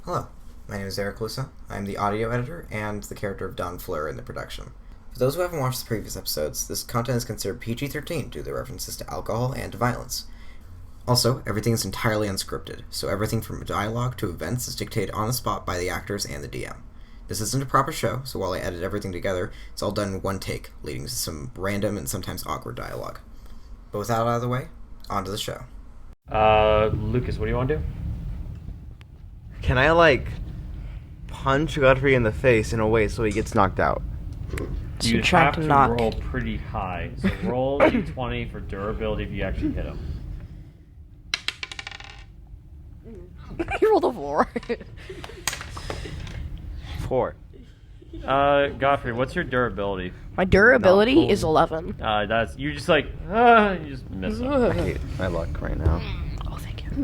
Hello, my name is Eric Lusa. I'm the audio editor and the character of Don Fleur in the production. For those who haven't watched the previous episodes, this content is considered PG-13 due to the references to alcohol and to violence. Also, everything is entirely unscripted, so everything from dialogue to events is dictated on the spot by the actors and the DM. This isn't a proper show, so while I edit everything together, it's all done in one take, leading to some random and sometimes awkward dialogue. But with that out of the way, on to the show. Lucas, what do you want to do? Can I, punch Godfrey in the face in a way so he gets knocked out? You have to roll pretty high. So roll d20 for durability if you actually hit him. You rolled a 4. 4. Godfrey, what's your durability? My durability is 11. You just miss him. I hate my luck right now. Oh, thank you.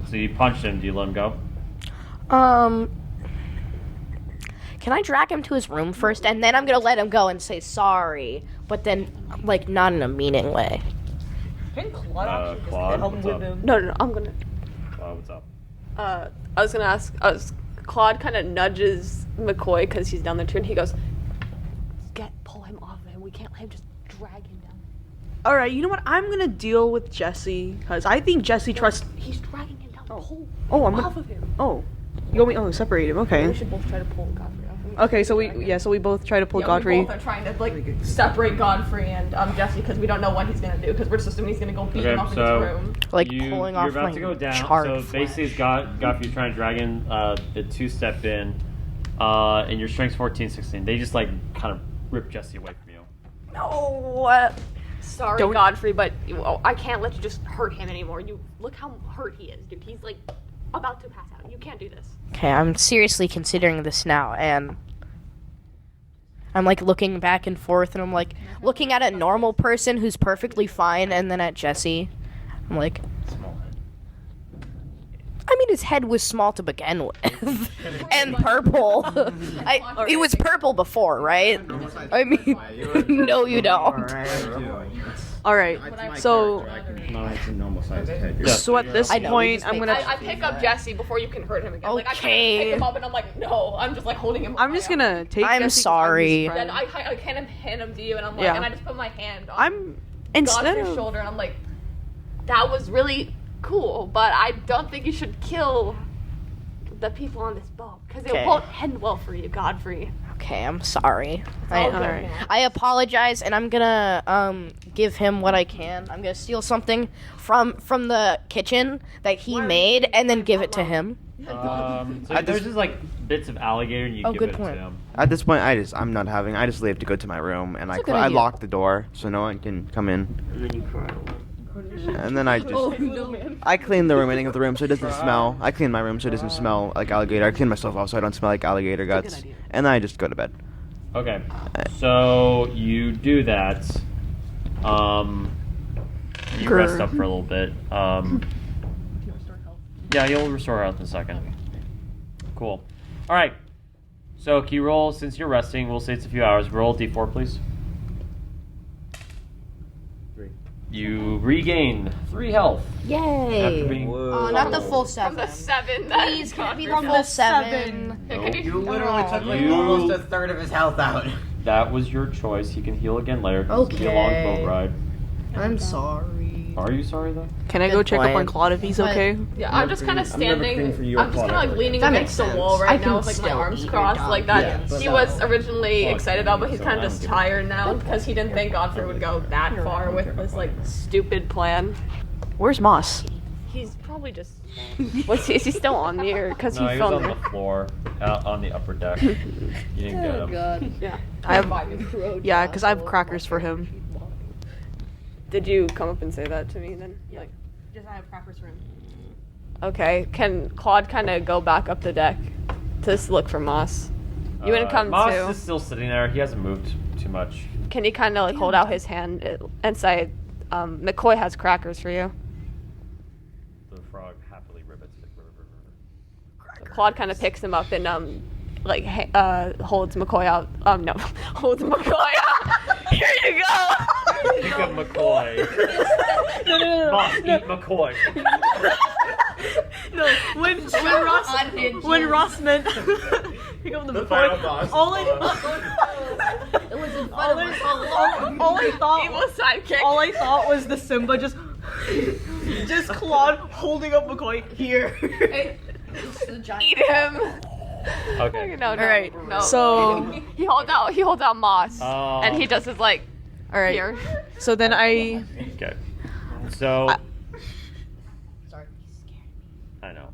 So you punched him. Do you let him go? Can I drag him to his room first, and then I'm gonna let him go and say sorry, but then, not in a meaning way. Can Claude actually Claude, help what's with up? him? No, I'm gonna. Claude, what's up? I was gonna ask. Claude kind of nudges McCoy because he's down there too, and he goes, "Pull him off of him. We can't let him just drag him down." All right, you know what? I'm gonna deal with Jesse because I think Jesse trusts. He's dragging him down. Pull I'm off of him. Oh, you want me? Oh, separate him. Okay. We should both try to pull Godfrey off of him. Okay, so we both try to pull Godfrey. We both are trying to separate Godfrey and Jesse because we don't know what he's gonna do because we're just assuming he's gonna go beat him off in his room. Pulling off You're about to go down. So basically, Godfrey's trying to drag in the two-step in, and your strength's 14, 16. They just kind of rip Jesse away from you. No. Sorry, Godfrey, but I can't let you just hurt him anymore. You look how hurt he is, dude. He's about to pass out. You can't do this. Okay, I'm seriously considering this now, and I'm looking back and forth, and I'm looking at a normal person who's perfectly fine, and then at Jesse. I'm like, Small head. I mean, his head was small to begin with, and purple. It was purple before, right? I mean, no, you don't. All right. So So at this point, I'm gonna. I pick up Jesse before you can hurt him again. I Okay. pick him up and I'm like, no. I'm just holding him. I'm just gonna take. I'm Jesse 'cause sorry. I'm his Then friend. I hand him to you and I'm like, Yeah. and I just put my hand on I'm instead Godfrey's of. shoulder and I'm like, that was really cool, but I don't think you should kill the people on this boat because Okay. it won't end well for you, Godfrey. Okay, I'm sorry. all good, Alright. man. I apologize, and I'm gonna give him what I can. I'm gonna steal something from the kitchen that he made, and then give it to him. So there's just bits of alligator, and you give good it point. to him. At this point, I just leave to go to my room, and That's a good I idea. lock the door so no one can come in. And then I just I clean the remaining of the room so it doesn't smell. I clean my room so it doesn't smell like alligator. I clean myself off so I don't smell like alligator guts. idea. And then I just go to bed. Okay. So you do that. You rest up for a little bit. Yeah, you'll restore health in a second. Cool. All right. So can you roll, since you're resting, we'll say it's a few hours. Roll d4, please. 3. You regain 3 health. Yay! After being Not the full From 7. the 7. Please, can it be the full 7? You literally took You- almost a third of his health out. That was your choice. He can heal again later. It's gonna be a long Okay. boat ride. I'm sorry. Are you sorry though? Can I go Good check up on point. Claude if he's okay? Yeah, I'm just kind of standing. clean for you I'm or just Claude kind of ever leaning That against makes the wall sense. right I now can with my still arms eat your crossed dog. like that. Yeah, He was originally excited about, but he's kind of just tired now because he didn't think Godfrey would go that far with this stupid plan. Where's Moss? He's probably just. Is he still on me or because No, he he was fell on there? the floor, out on the upper deck. You didn't get him. Yeah. I have. Yeah, because I have crackers for him. Did you come up and say that to me then? Yeah. Just I have crackers for him. Okay, can Claude kind of go back up the deck to look for Moss? You gonna come Moss too? is still sitting there. He hasn't moved too much. Can you kind of hold out his hand and say, McCoy has crackers for you? The frog happily ribbits it. Claude kind of picks him up and holds McCoy out. No, holds McCoy out. Here you go. Pick up McCoy. No. Moss, eat McCoy. No, when Ross meant pick up the McCoy, all I thought was the Simba just Claude holding up McCoy here. Eat him. Okay. No, All right. No. So he holds out Moss, and he just is like, all right. here. So then I. Okay. So. Sorry. I know.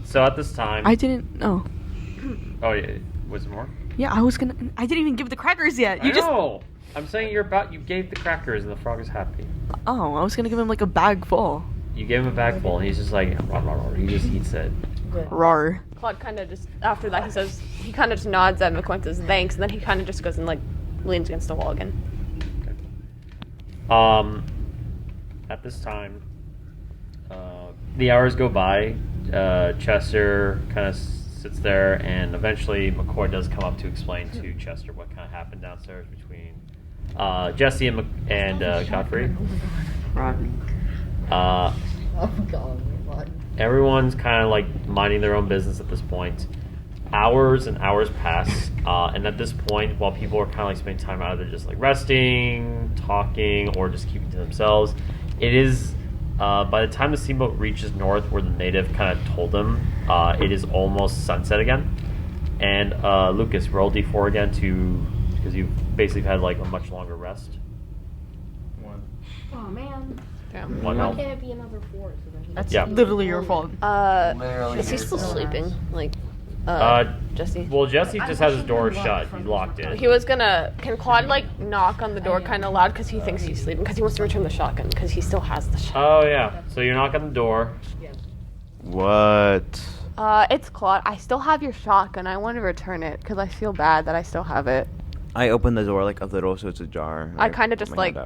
So at this time. I didn't know. Oh yeah. Was there more? Yeah, I didn't even give the crackers yet. You I know. I'm saying you gave the crackers and the frog is happy. Oh, I was gonna give him like a bag full. You gave him a bag full and he's just like, rah, rah, rah. He just eats it. Rar. Claude kind of just after that he kind of just nods at McCoy and says thanks, and then he kind of just goes and like leans against the wall again. Okay. At this time, the hours go by. Chester kind of sits there, and eventually McCoy does come up to explain to Chester what kind of happened downstairs between Jesse and Godfrey. Everyone's kind of like minding their own business at this point. Hours and hours pass, and at this point, while people are kind of like spending time either just like resting, talking, or just keeping to themselves, it is by the time the steamboat reaches north, where the native kind of told them, it is almost sunset again. And Lucas, roll D4 again because you've basically had like a much longer rest. Oh man. Damn. One Why health. can't it be another 4? So then That's Yeah. literally your fault. Is he still sleeping? Like, Jesse. Well, Jesse just has his door shut. He's locked in. He was gonna. Can Claude like knock on the door kind of loud because he thinks he's sleeping because he wants to return the shotgun because he still has the shotgun. Oh yeah. So you knock on the door. What? It's Claude. I still have your shotgun. I want to return it because I feel bad that I still have it. I open the door like a little so it's ajar. I kind of just like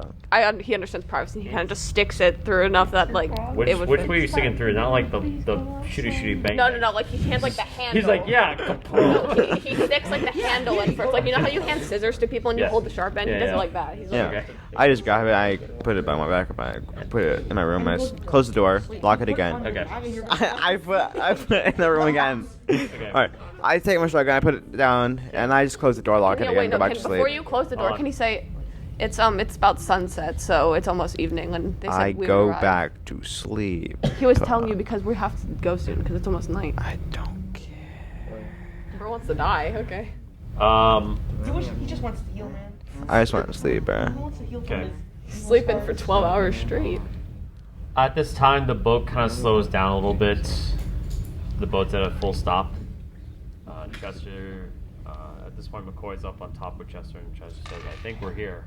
he understands privacy. He kind of just sticks it through enough that like Which it would. way are you sticking through? Not like the shooty bang. No. Like he hands like the handle. He's like, yeah. No, he sticks like the handle in first. Like you know how you hand scissors to people and you Yeah. hold the sharp end. Yeah, He does yeah. it like that. He's Yeah. like, Okay. I just grab it. I put it by my back. I put it in my room. I just close the door, lock it again. Okay. I put it in the room again. Okay. All right. I take my shotgun. I put it down, and I just close the door, lock it yeah, again, wait, go no. back to Before sleep. you close the door, Hold on. can you say, it's about sunset, so it's almost evening, and they said I we go would arrive. back to sleep. He was telling you because we have to go soon because it's almost night. I don't care. Bro wants to die. Okay. He just wants to heal, man. I just want to sleep, bro. wants to heal Okay. Sleeping for 12 hours straight. At this time, the boat kind of slows down a little bit. The boat's at a full stop. Chester, at this point, McCoy's up on top with Chester, and Chester says, "I think we're here.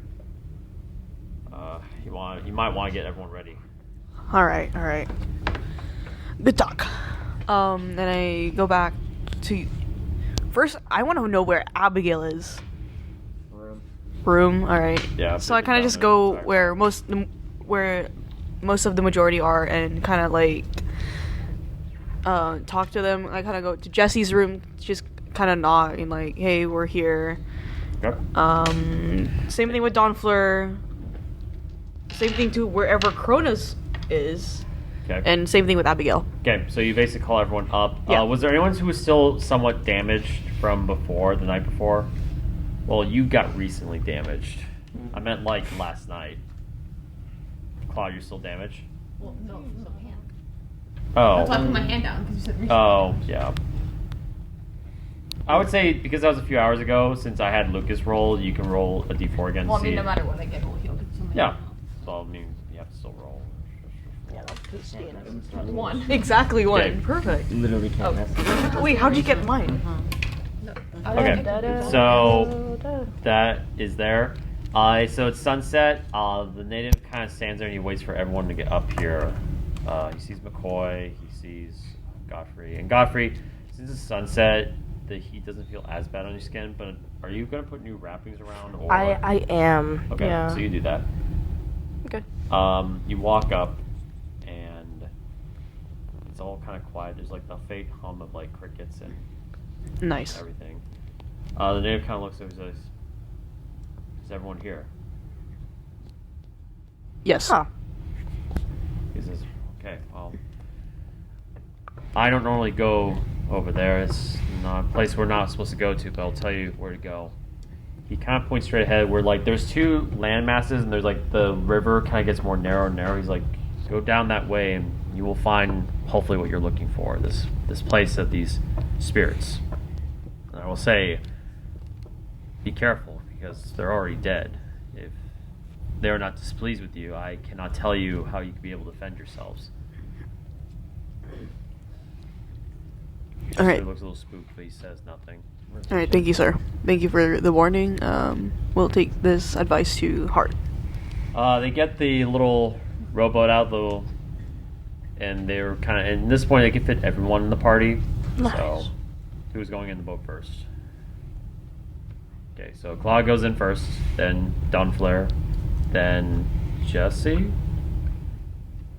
You might want to get everyone ready." All right. Good talk. Then I go back to. First, I want to know where Abigail is. Room. All right. Yeah. So I kind of just go where most of the majority are, and kind of like talk to them. I kind of go to Jesse's room, just kind of nod and like, hey, we're here. Okay. Same thing with Don Fleur. Same thing to wherever Cronus is. Okay. And same thing with Abigail. Okay, so you basically call everyone up. Yeah. Was there anyone who was still somewhat damaged from before, the night before? Well, you got recently damaged. I meant like last night. Claude, you're still damaged? Well, no, from the hand. Oh. That's why I put my hand down because you said recently. Oh, yeah. I would say, because that was a few hours ago, since I had Lucas roll, you can roll a d4 again to Well, I see mean, no it. matter what, I get a heal because somebody. Yeah. So, I mean, you have to still roll. One. Exactly one. Okay. Perfect. Literally can't mess. Wait, how'd you get mine? Okay, so that is there. So it's sunset. The native kind of stands there and he waits for everyone to get up here. He sees McCoy, he sees Godfrey. And Godfrey, since it's sunset, the heat doesn't feel as bad on your skin, but are you going to put new wrappings around? Or... I am. Okay, Yeah. so you do that. Okay. You walk up and it's all kind of quiet. There's like the faint hum of like crickets and Nice. everything. The native kind of looks over and says, "Is everyone here?" Yes. Huh. He says, "Okay, well, I don't normally go over there. It's not a place we're not supposed to go to, but I'll tell you where to go. He kind of points straight ahead where, like, there's two land masses and there's, like, the river kind of gets more narrow and narrow. He's like, go down that way and you will find, hopefully, what you're looking for. This place of these spirits. And I will say, be careful because they're already dead. If they're not displeased with you, I cannot tell you how you can be able to defend yourselves. All right. He looks a little spooked, but he says nothing. All right, thank you, sir. Thank you for the warning. We'll take this advice to heart. They get the little rowboat out, and they're kind of. And at this point, they can fit everyone in the party. Nice. So, who's going in the boat first? Okay, so Claude goes in first, then Dunflare, then Jesse.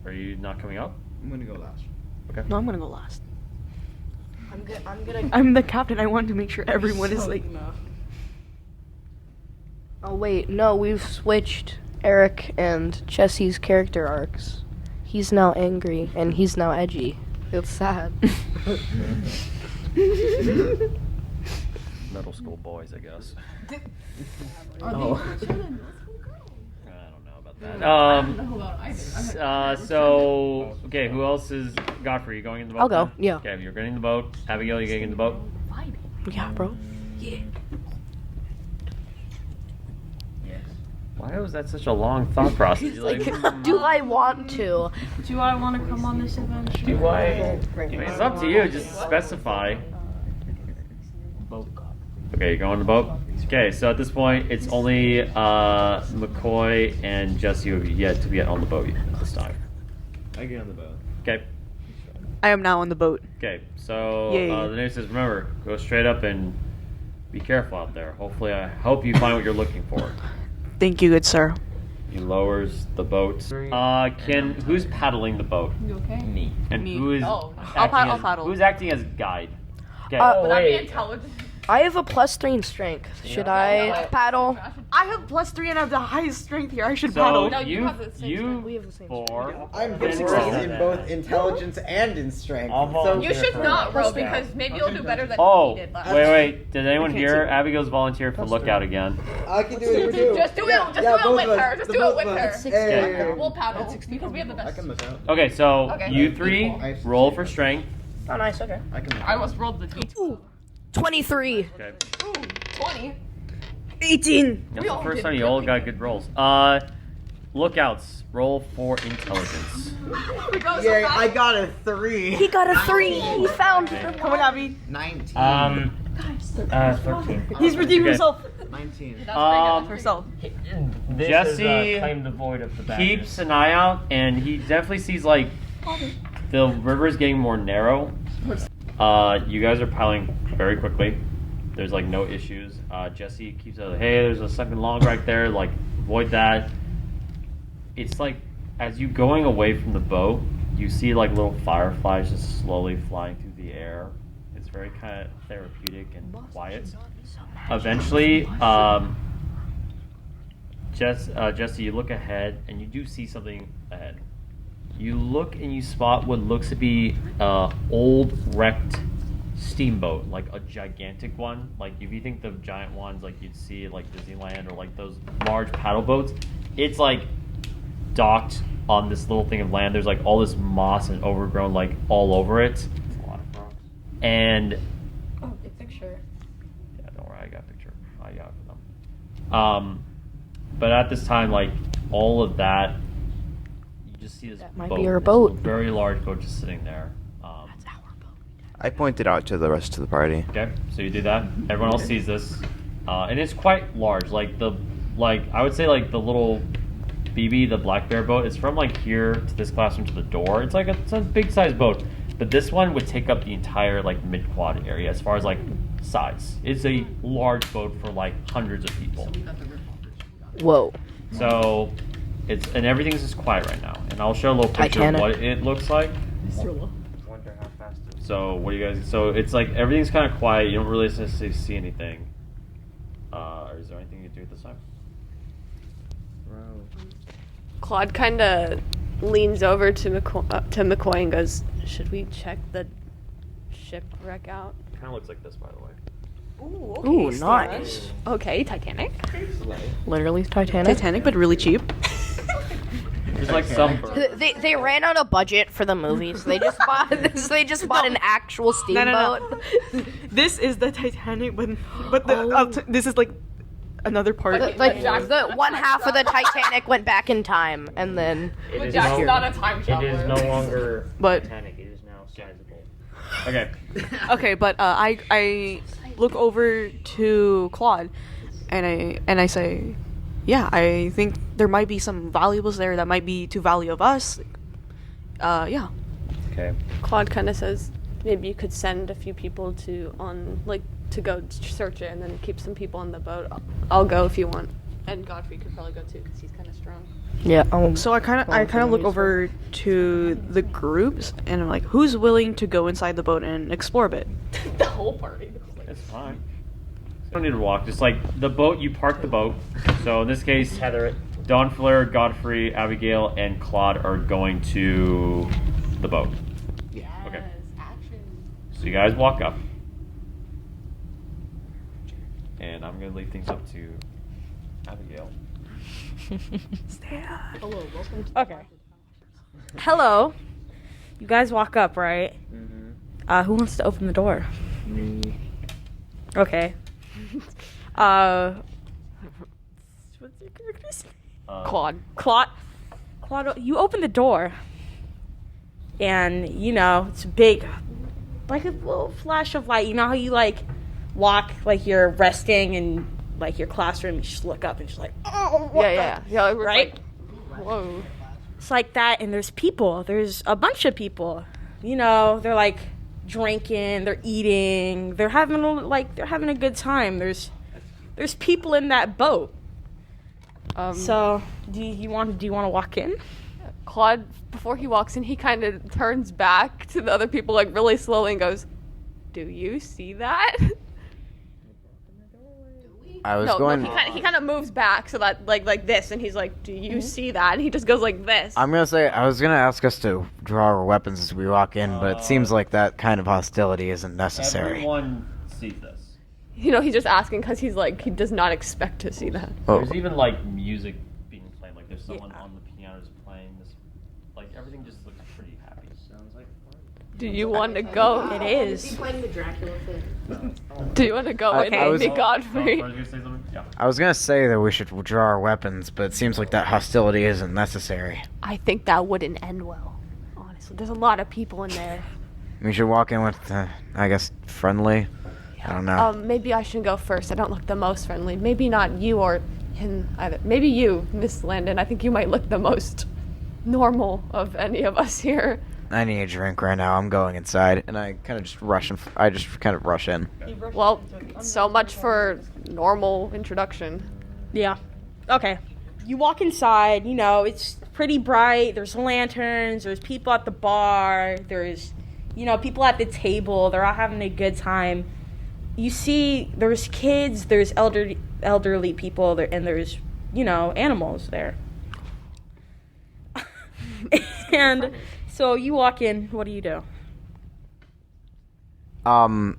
Are you not coming up? I'm gonna go last. Okay. No, I'm gonna go last. I'm gonna. I'm the captain. I want to make sure everyone is like. Oh wait, no, we've switched Eric and Jesse's character arcs. He's now angry and he's now edgy. It's sad. Middle school boys, I guess. Oh. I don't know about that. I don't know about either. So okay, who else is Godfrey? You going in the boat? I'll go, then? yeah. Okay, you're getting in the boat. Abigail, you getting in the boat? Yeah, bro. Why was that such a long thought process? You're like, Do I want to? Do I want to come on this adventure? do I? I mean, it's up to you. Just specify. Okay, you go on the boat. Okay, so at this point, it's only McCoy and Jesse who have yet to get on the boat this time. I get on the boat. Okay. I am now on the boat. Okay, so Yay. the name says, remember, go straight up and be careful out there. Hopefully, I hope you find what you're looking for. Thank you, good sir. He lowers the boat. Who's paddling the boat? You okay? Me. And Me. who is Oh, acting I'll as, paddle. who's acting as guide? Okay. Would I be intelligent? I have a +3 in strength. Should I paddle? I have +3 and I have the highest strength here. I should so paddle. No, you have the same strength. We have the same four. I'm then 60 row. in both intelligence and in strength. I'll So You should not row Yeah. because maybe you'll do better than Oh, he did last wait. Did anyone hear? Abigail's volunteered for lookout again. I can do it for two. Just do it. Just do it both with of us. her. Just The do it both with of her. us. It's Hey. We'll paddle because we have the I best. can look out. Okay, so Okay. you three roll for strength. Oh, nice. Okay. I can look I out. almost rolled the d2. 23. Okay. Ooh, 20. 18. That's We the all first did time you all really got good rolls. Lookouts. Roll for intelligence. We go so Yay, fast. I got a 3. He got a 3. He found. Come on, Abby. 19. 13. He's redeemed Okay. himself 19. That's pretty good. That's herself. This Jesse is, claim the void of the Keeps an eye out, and he definitely sees like the river is getting more narrow. You guys are piling very quickly. There's like no issues. Jesse keeps out. Hey, there's a second log right there. Like avoid that. It's like as you going away from the boat, you see like little fireflies just slowly flying through the air. It's very kind of therapeutic and quiet. Eventually, Jesse, you look ahead and you do see something ahead. You look and you spot what looks to be old wrecked steamboat, like a gigantic one. Like if you think the giant ones like you'd see at like Disneyland or like those large paddle boats, it's like docked on this little thing of land. There's like all this moss and overgrown like all over it. And Oh, a picture. yeah, don't worry, I got a picture. I got it for them. But at this time, like all of that, you just see this That might boat, be our this boat. very large boat just sitting there. I pointed out to the rest of the party. Okay, so you do that. Everyone else sees this, and it's quite large. I would say like the little BB, the black bear boat, is from like here to this classroom to the door. It's a big size boat, but this one would take up the entire like mid quad area as far as like size. It's a large boat for like hundreds of people. Whoa. So and everything's just quiet right now. And I'll show a little picture Titanic. of what it looks like. Wonder how fast it So what do you guys? So it's like everything's kind of quiet. You don't really necessarily see anything. Is there anything you do at this time? Claude kind of leans over to McCoy and goes, "Should we check the shipwreck out?" Kind of looks like this, by the way. Ooh, nice. Okay, Titanic. Literally Titanic. Titanic, but really cheap. There's like some. They ran out of budget for the movies. They just bought an actual steamboat. This is the Titanic, but this is like another part. The one half of the Titanic went back in time, and then It is Jack's no, not a time it traveler. is no longer But- Titanic. It is now sizable. Okay. Okay, but I look over to Claude, and I say, yeah, I think there might be some valuables there that might be to value of us. Yeah. Okay. Claude kind of says, maybe you could send a few people to go search it, and then keep some people on the boat. I'll go if you want, and Godfrey could probably go too because he's kind of strong. yeah. So I kind of look over to the groups, and I'm like, who's willing to go inside the boat and explore a bit? The whole party. That's fine. You don't need to walk. Just like the boat, you park the boat. So in this case, Heather, Dawn Fleur, Godfrey, Abigail, and Claude are going to the boat. Okay. So you guys walk up. And I'm going to leave things up to Abigail. Okay. Hello. You guys walk up, right? Who wants to open the door? Me. Okay. What's your character's name? Claude. Claude, you open the door, and it's big, like a little flash of light. You know how you like walk, like you're resting in like your classroom. You just look up and just like, oh, what Yeah. right? Like, whoa. It's like that, and there's people. There's a bunch of people. They're like drinking, they're eating, they're having a good time. There's people in that boat. So do you want to walk in? Claude, before he walks in, he kind of turns back to the other people like really slowly and goes, "Do you see that?" I was No, going. he kind of moves back so that like this, and he's like, "Do you see that?" And he just goes like this. I'm gonna say I was gonna ask us to draw our weapons as we walk in, but it seems like that kind of hostility isn't necessary. Everyone sees this. He's just asking because he's like he does not expect to see that. Oh, There's even like music being played. Like there's someone on the piano just playing this. Like everything just looks pretty happy. Sounds like fun. Do you want to go? It is. Playing the Dracula thing. Do you want to go in I and was- meet Godfrey? Oh, you gonna say something? Yeah. I was gonna say that we should draw our weapons, but it seems like that hostility isn't necessary. I think that wouldn't end well. Honestly, there's a lot of people in there. We should walk in with, I guess, friendly. I don't know. Maybe I should go first. I don't look the most friendly. Maybe not you or him either. Maybe you, Miss Landon. I think you might look the most normal of any of us here. I need a drink right now. I'm going inside, and I kind of just rush in. Well, so much for normal introduction. Yeah. Okay. You walk inside, it's pretty bright. There's lanterns. There's people at the bar. There's, people at the table. They're all having a good time. You see, there's kids, there's elderly people, and there's, animals there. And so you walk in. What do you do? Can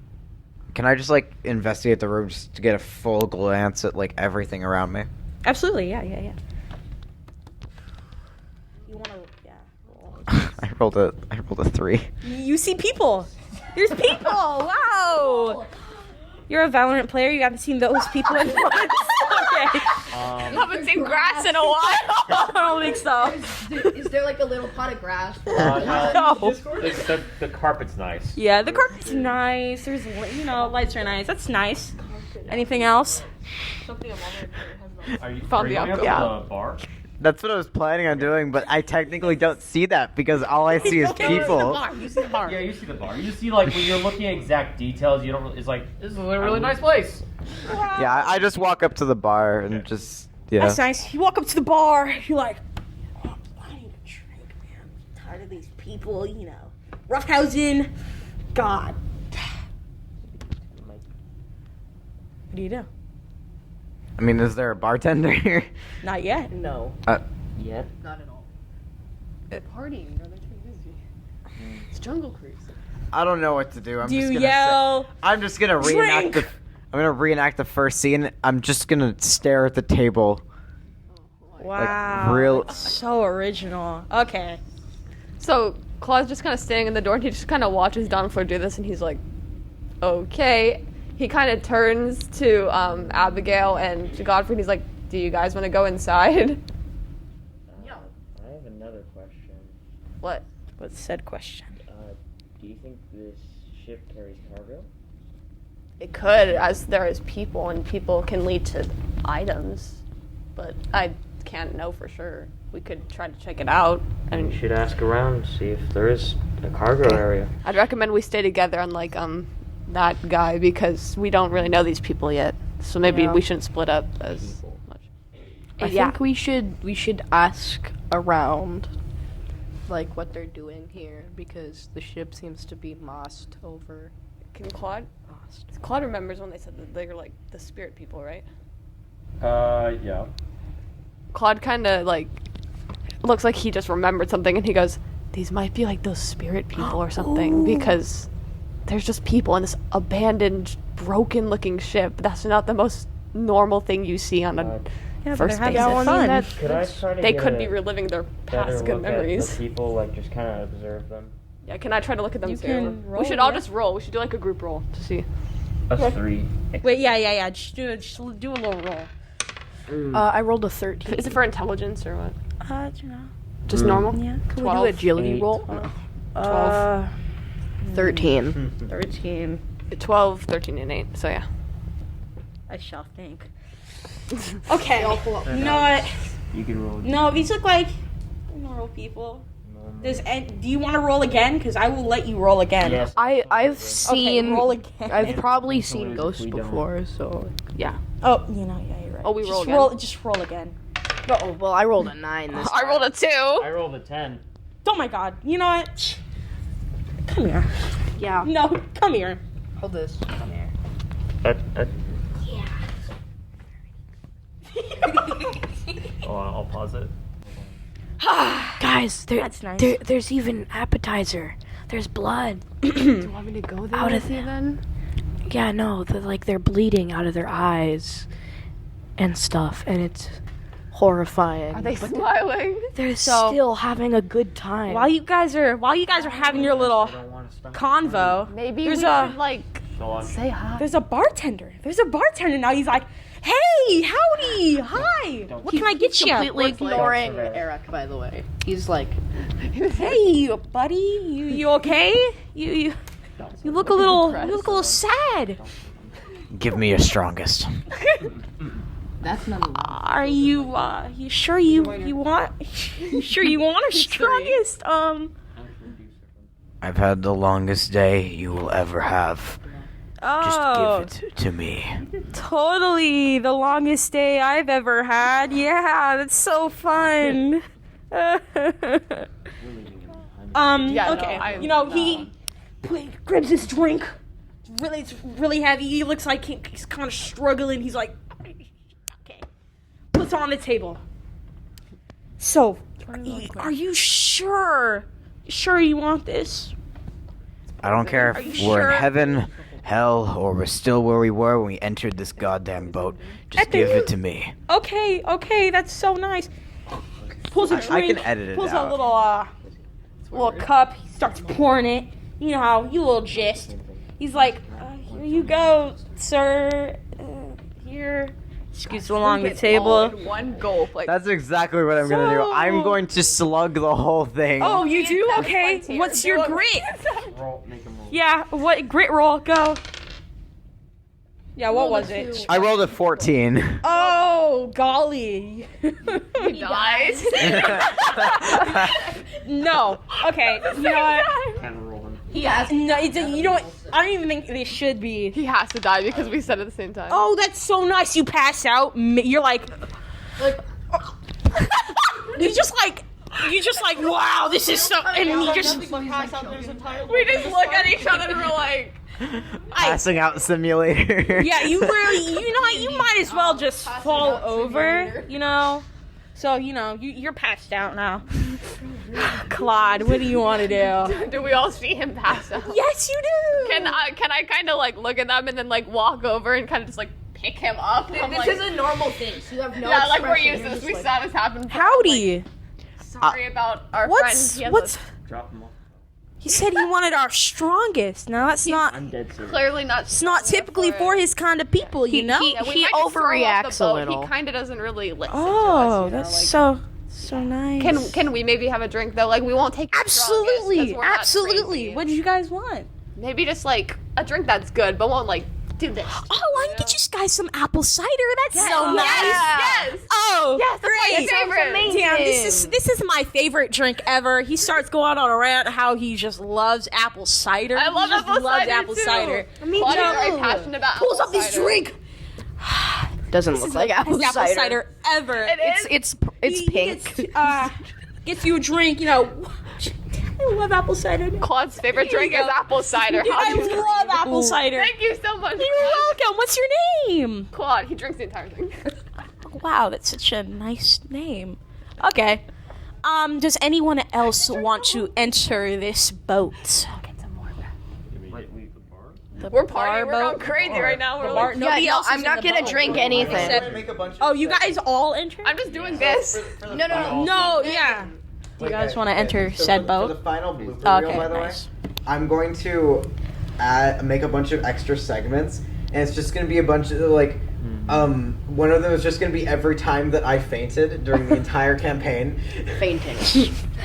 I just investigate the room just to get a full glance at everything around me? Absolutely. Yeah. You want to? Yeah. roll. I rolled a 3. You see people. There's people. Wow. You're a Valorant player. You haven't seen those people in months. Okay. Haven't seen grass in a while. I don't think so. Is there like a little pot of grass? No. The carpet's nice. Yeah, the carpet's nice. There's, lights are nice. That's nice. Anything else? Are you Found the going up alcohol. to the bar? That's what I was planning on doing, but I technically don't see that because all I see is people. You see the bar. Yeah, you see the bar. You see when you're looking at exact details, you don't. It's like this is a really nice place. Yeah, I just walk up to the bar and just That's nice. You walk up to the bar. You're like, I need a drink, man. I'm tired of these people, roughhousing. God. What do you do? I mean, is there a bartender here? Not yet. No. Uh, Yet? Not at all. partying, bro. They're too busy. It's Jungle Cruise. I don't know what to do. Do you yell? I'm just gonna reenact Drink! I'm gonna reenact the first scene. I'm just gonna stare at the table. Wow. real- So original. Okay. So Claude's just kind of standing in the door, and he just kind of watches Don Fleur do this, and he's like, "Okay." He kind of turns to Abigail and to Godfrey, and he's like, "Do you guys want to go inside?" I have another question. What? What's said question? Do you think this ship carries cargo? It could, as there is people, and people can lead to items, but I can't know for sure. We could try to check it out. And you should ask around, see if there is a cargo area. I'd recommend we stay together, unlike that guy, because we don't really know these people yet. So maybe Yeah. we shouldn't split up as much. I think we should ask around, like what they're doing here, because the ship seems to be mossed over. Can Claude? Mossed. Claude remembers when they said that they're like the spirit people, right? Yeah. Claude kind of like looks like he just remembered something, and he goes, "These might be like those spirit people or something, because there's just people in this abandoned, broken-looking ship. That's not the most normal thing you see on a first having basis. fun. Could I try to They get could a be reliving their better past good look at memories. the people, like just kind of observe them? Yeah, can I try to look at them You too? can We roll, should all yeah. just roll. We should do like a group roll to see. A 3. Wait, yeah. Just do a little roll. I rolled a 13. Is it for intelligence or what? You know. Just normal? Yeah. Can we do 12? agility 8. roll? 13. 13. 12, 13, and 8. So yeah. I shall think. Okay. You know what? You can roll. No, these look like normal people. Do you want to roll again? Because I will let you roll again. Yes. I've seen. roll again. I've probably seen lose if ghosts we don't. before, so. Yeah. Oh, you know, yeah, you're right. Oh, we just roll again? roll. Just roll again. Oh, well, I rolled a 9 this I time. rolled a 2. I rolled a 10. Oh my God. You know what? Come here. Yeah. No, come here. Hold this. Come here. I'll pause it. Guys, That's nice. there's even appetizer. There's blood. Do you want me to go there Out of with you then? Yeah, no, they're bleeding out of their eyes and stuff, and it's horrifying. Are they smiling? They're So- still having a good time. While you guys are having your little convo, Maybe There's we a- should like Go on. say hi. there's a bartender. Now. He's like, "Hey, howdy, hi. What can I get you?" completely like- ignoring Don't- Eric, by the way. He's like, Hey, buddy, you okay? You look a little sad. Give me your strongest. that's number 1. Are you you sure you want our strongest? I've had the longest day you will ever have. Just give it to me. Totally the longest day I've ever had. Yeah, that's so fun. Yeah, no, okay. I'm He grabs his drink. It's really heavy. He looks like he's kind of struggling. He's like, okay. Puts it on the table. So, are you sure? Sure you want this? I don't care Are if you we're sure? in heaven, hell, or we're still where we were when we entered this goddamn boat. Just give it to me. Okay, that's so nice. Pulls a I drink. can edit it pulls out. a little cup. He starts pouring it. You know how you little gist. He's like, here you go, sir. Here. Scoots along the table. one gulp. Like That's exactly what I'm gonna do. I'm So- going to slug the whole thing. Oh, you do? Okay. frontier. What's your grit? Roll, make 'em roll. Yeah. What grit roll? Go. Yeah. What was it? I rolled a 14. Oh, golly. he dies. No. Okay. You know what? Kind of roll him. No, you know what? I don't even think they should be. He has to die because we said it at the same time. Oh, that's so nice. You pass out. You're like, you just like, wow, this is so. And you just, We just look at each other and we're like, Passing out simulator. yeah, you really, you know, you might as well just fall over, you know. So you're passed out now. Claude, what do you want to do? Do we all see him pass out? Yes, you do. Can I kind of like look at them and then like walk over and kind of just like pick him up? I'm This like, is a normal thing. So you have no yeah, like we're expression. used to You're this. just We like- saw this happen. before. Howdy. Sorry about our friend. What's He has what's? Drop him off. He said he wanted our strongest. Now that's not. I'm dead serious. clearly not. It's not typically for his kind of people, you know. Yeah, we He might just throw him off the overreacts a boat. little. He kind of doesn't really listen Oh, to us. You know? that's like, so nice. Can we maybe have a drink though? Like we won't take the strongest 'cause Absolutely, we're not absolutely. crazy. What did you guys want? Maybe just like a drink that's good, but won't like do this. Oh, I can get you guys some apple cider. That's so nice. Yes. Oh, Yes, that's my great. favorite. Damn, this is my favorite drink ever. He starts going on a rant how he just loves apple cider. I love he just apple loves cider apple too. cider. Me Claudia's very passionate about Pulls apple up this cider. drink. Doesn't This look is like the apple best cider. ever. It's He pink. Gets you a drink. You know, I love apple cider. Claude's favorite Here you drink is go. apple cider. Dude, How I do you- love apple cider. Thank you so much. You're welcome. What's your name? Claude, he drinks the entire thing. Wow, that's such a nice name. Okay. Does anyone else want to enter this boat? We're partying. We're boat. going crazy right now. We're like, Nobody Yeah, no, else is I'm in not the gonna boat. drink anything. Make a bunch of Oh, you guys all enter? I'm just doing this. No. No, yeah. Do you guys want to enter said For boat? the final blooper reel, Okay, by the nice. way, I'm going to make a bunch of extra segments, and it's just going to be a bunch of like, one of them is just going to be every time that I fainted during the entire campaign, Fainting.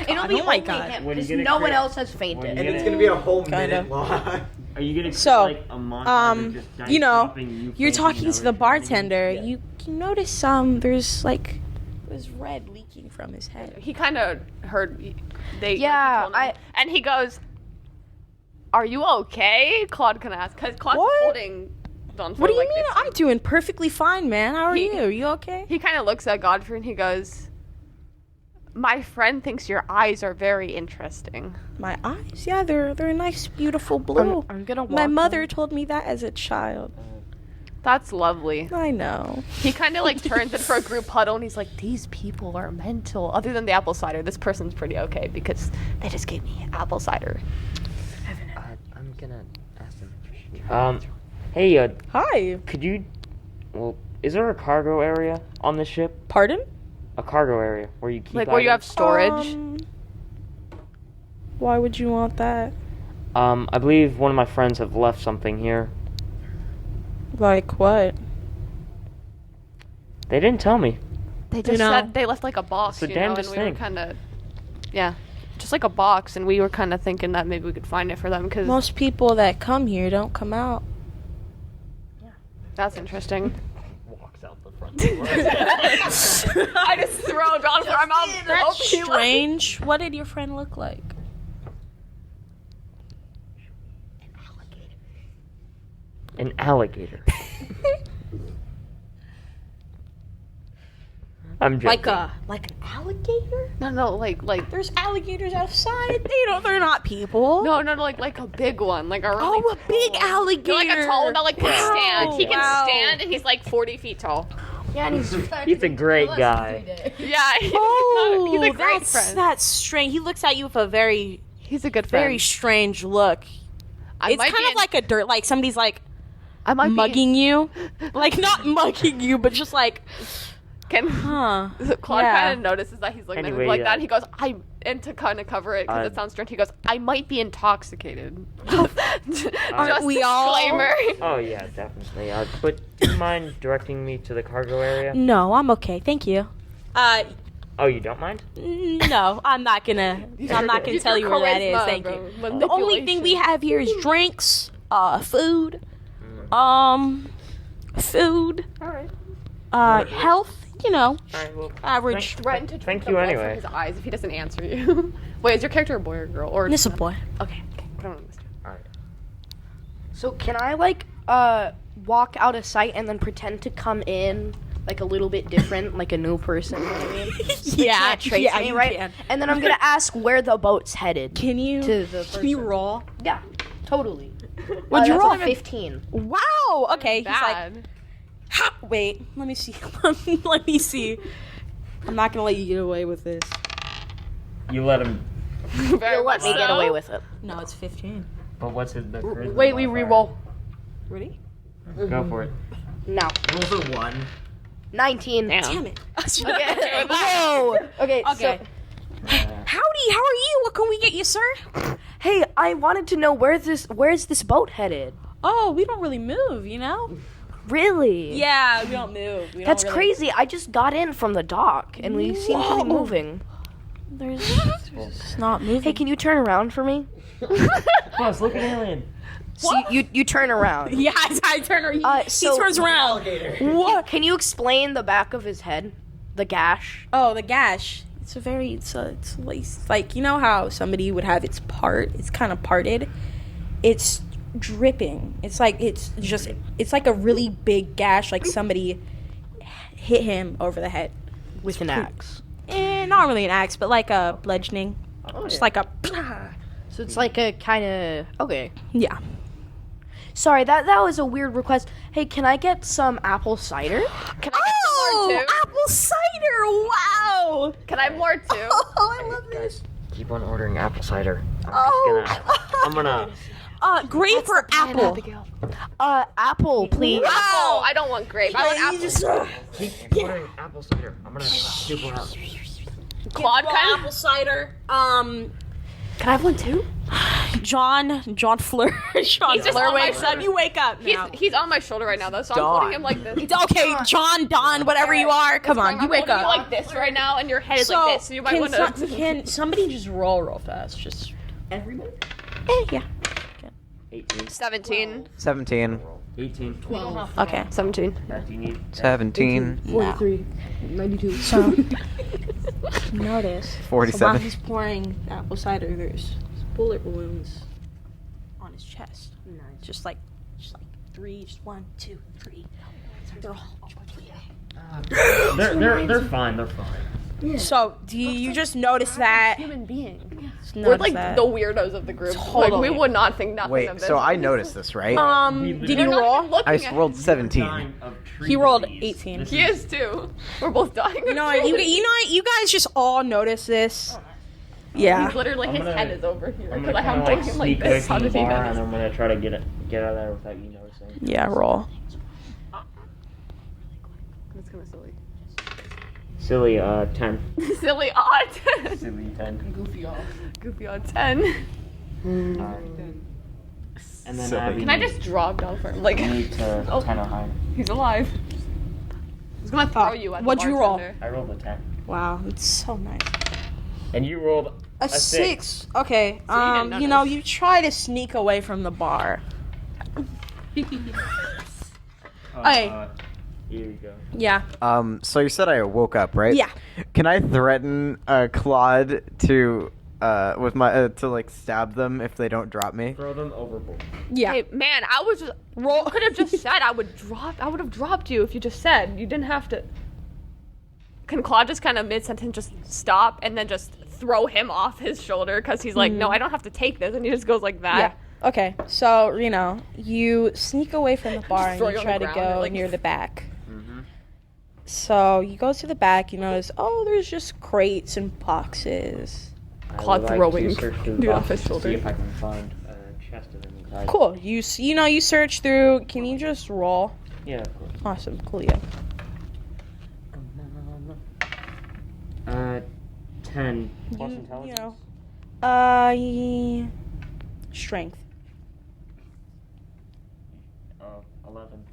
It'll be oh my only God. him, What are you 'cause gonna no one create? else has What are fainted. you and it's going to be a whole Kinda. minute long. Are you gonna So, like a montage of just dice you know, dropping, you you're fainting, talking and to the others bartender. shouting? You notice there's red leaking from his head. He kind of heard. They Yeah, like, he told him, and he goes, "Are you okay?" Claude can ask because Claude's What? holding Don. What do you like mean? this. I'm doing perfectly fine, man. How are He- you? You okay? He kind of looks at Godfrey and he goes, "My friend thinks your eyes are very interesting." My eyes, yeah, they're nice, beautiful blue. I'm gonna walk My mother him. told me that as a child. That's lovely. I know. He kind of like turns it for a group huddle and he's like, "These people are mental. Other than the apple cider, this person's pretty okay because they just gave me apple cider." I'm gonna ask him. Hey, Hi. could you? Well, is there a cargo area on the ship? Pardon? A cargo area where you keep Like where you have items? storage. Why would you want that? I believe one of my friends have left something here. Like what? They didn't tell me. They just know. said they left like a box, It's the you know, and damnedest we were thing. kind of, yeah, just like a box, and we were kind of thinking that maybe we could find it for them because Most people that come here don't come out. that's interesting. Walks out the front door. I just throw John for our mouth. That's strange. What did your friend look like? An alligator. I'm joking. Like an alligator? No, like There's alligators outside. They're not people. no, like a big one, like a really Oh, a big alligator. like a tall one that like can Wow. stand. He can Wow. stand, and he's like 40 feet tall. Yeah, and He's a great guy. Yeah, Oh, he's a great that's friend. that's strange. He looks at you with a very He's a good friend. very strange look. I It's might kind be of in- like a dirt, like somebody's like I might mugging you, like not mugging you, but just like, Can huh? Claude Yeah. kind of notices that he's looking at me Anyway, like that. uh, He goes, and to kind of cover it because uh, it sounds strange, he goes, I might be intoxicated. Just we all? disclaimer. Oh yeah, definitely. But do you mind directing me to the cargo area? No, I'm okay, thank you. Oh, you don't mind? No, I'm not gonna Use tell you your where that is. charisma, Thank bro. you. The only thing we have here is drinks, food, food, Alright. health. You know, Alright, well, average. Threaten to Thank drink the you blood anyway. from his eyes if he doesn't answer you. Wait, is your character a boy or a girl? Or This a boy. Okay, put on this. So can I like walk out of sight and then pretend to come in like a little bit different, like a new person? You know what I mean? Yeah, Can't trace me, you right? can. And then I'm gonna ask where the boat's headed. Can you? To the Can you person. roll? Yeah, totally. What'd you That's roll? a 15. Wow. Okay. He's like, Bad. ha, wait. Let me see. Let me see. I'm not gonna let you get away with this. You let him. Very You'll let me much get so. away with it. No, it's 15. But what's his the charisma Wait, we modifier? re-roll. Ready? Go for it. No. Roll for 1. 19. Damn. it. Okay. Whoa. Okay. Okay. Howdy, how are you? What can we get you, sir? Hey, I wanted to know where's this boat headed? Oh, we don't really move, you know? Really? Yeah, we don't move. We That's don't really... crazy. I just got in from the dock and we seem to be moving. It's not moving. Hey, can you turn around for me? Plus, look at Alien. So you turn around. Yeah, I turn around. He So- turns around. What? Can you explain the back of his head? The gash? Oh, the gash. It's like, you know how somebody would have its kind of parted? It's dripping. It's like a really big gash, like somebody hit him over the head. With an axe. Not really an axe, but like a bludgeoning. Just like a... So it's like a kind of... Okay. Yeah. Sorry, that was a weird request. Hey, can I get some apple cider? Can I get some more too? Apple cider! Wow! Can I have more too? Oh, I love this. Keep on ordering apple cider. Oh. I'm gonna. Grape or apple? Apple, please. Apple. I don't want grape. I want apple. Keep ordering apple cider. I'm gonna super out. Claude kind of. Apple cider. Can I have one too? John Fleur. John just Fleur on my wakes up. You wake up now. He's on my shoulder right now though, so Dawn. I'm putting him like this. Okay, John, Don, whatever you are. Come on, you I'm wake holding you up. like this right now, and your head is like this. So you might want to. Can somebody just roll real fast? Just everybody? Yeah. 18. 17. 17. 18. 12. Okay. 17. Do you need? 17. 43. 92. So notice. So while 47. he's pouring the apple cider, there's bullet wounds on his chest. Just like 3, just 1, 2, 3. They're all They're fine. They're fine. So do you just notice that? Human being. Just We're notice like that. the weirdos of the group. Totally. Like we would not think nothing of Wait, this. so I noticed this, right? Did You're you not roll? even looking I at rolled him. 17. He rolled 18. He is too. We're both dying. You know what? You guys just all notice this. Yeah. He's literally his I'm gonna- head is over here. I'm Because gonna I have kind of him like like sneak this. How away does from he the bar, know and this? I'm gonna try to get out of there without you noticing. Yeah, roll. That's kind of silly. Silly, 10. Silly odd. Silly 10. Goofy off. Goofy odd 10. And then Silly. Abby, Can I just drop down for him? Like, you need to Oh. 10 or higher. he's alive. He's gonna throw you at the what'd you roll? bartender. I rolled a 10. Wow, it's so nice. And you rolled A 6. Okay. So you didn't You know, notice. you try to sneak away from the bar. Hey. Here you go. Yeah. So you said I woke up, right? Yeah. Can I threaten Claude to with my to like stab them if they don't drop me? Throw them overboard. Yeah. Hey, man, I was just. You could have just said I would have dropped you if you just said. You didn't have to. Can Claude just kind of mid sentence just stop and then just throw him off his shoulder because he's like, no, I don't have to take this, and he just goes like that. Yeah. Okay. So, you know, you sneak away from the bar and throw you you on try the to ground, go you're like- near the back. So you go to the back, you notice, there's just crates and boxes. Claude I would throwing like to search through the dude off boxes his to shoulder. See if I can find a chest of any kind. Cool. You search through. Can you just roll? Yeah, of course. Awesome. Cool. Yeah. 10 plus You intelligence. know. Strength. 11.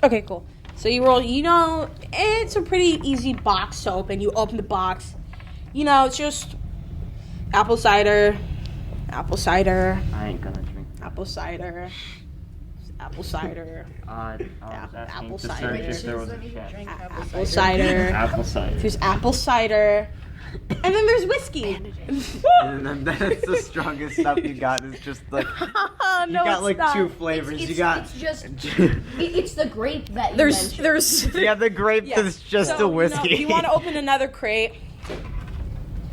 Okay, cool. So you roll, it's a pretty easy box to open. You open the box. It's just apple cider, apple cider, I ain't gonna drink. apple cider, apple cider, I was asking apple to cider. search if there was a chest. apple cider. Apple cider. There's apple cider. And then there's whiskey. And then that's the strongest stuff you got is just like you No, got it's like not. 2 flavors. You got It's just. It's the grape that you There's mentioned. yeah, the grape Yeah. is just So, a whiskey. you want to open another crate?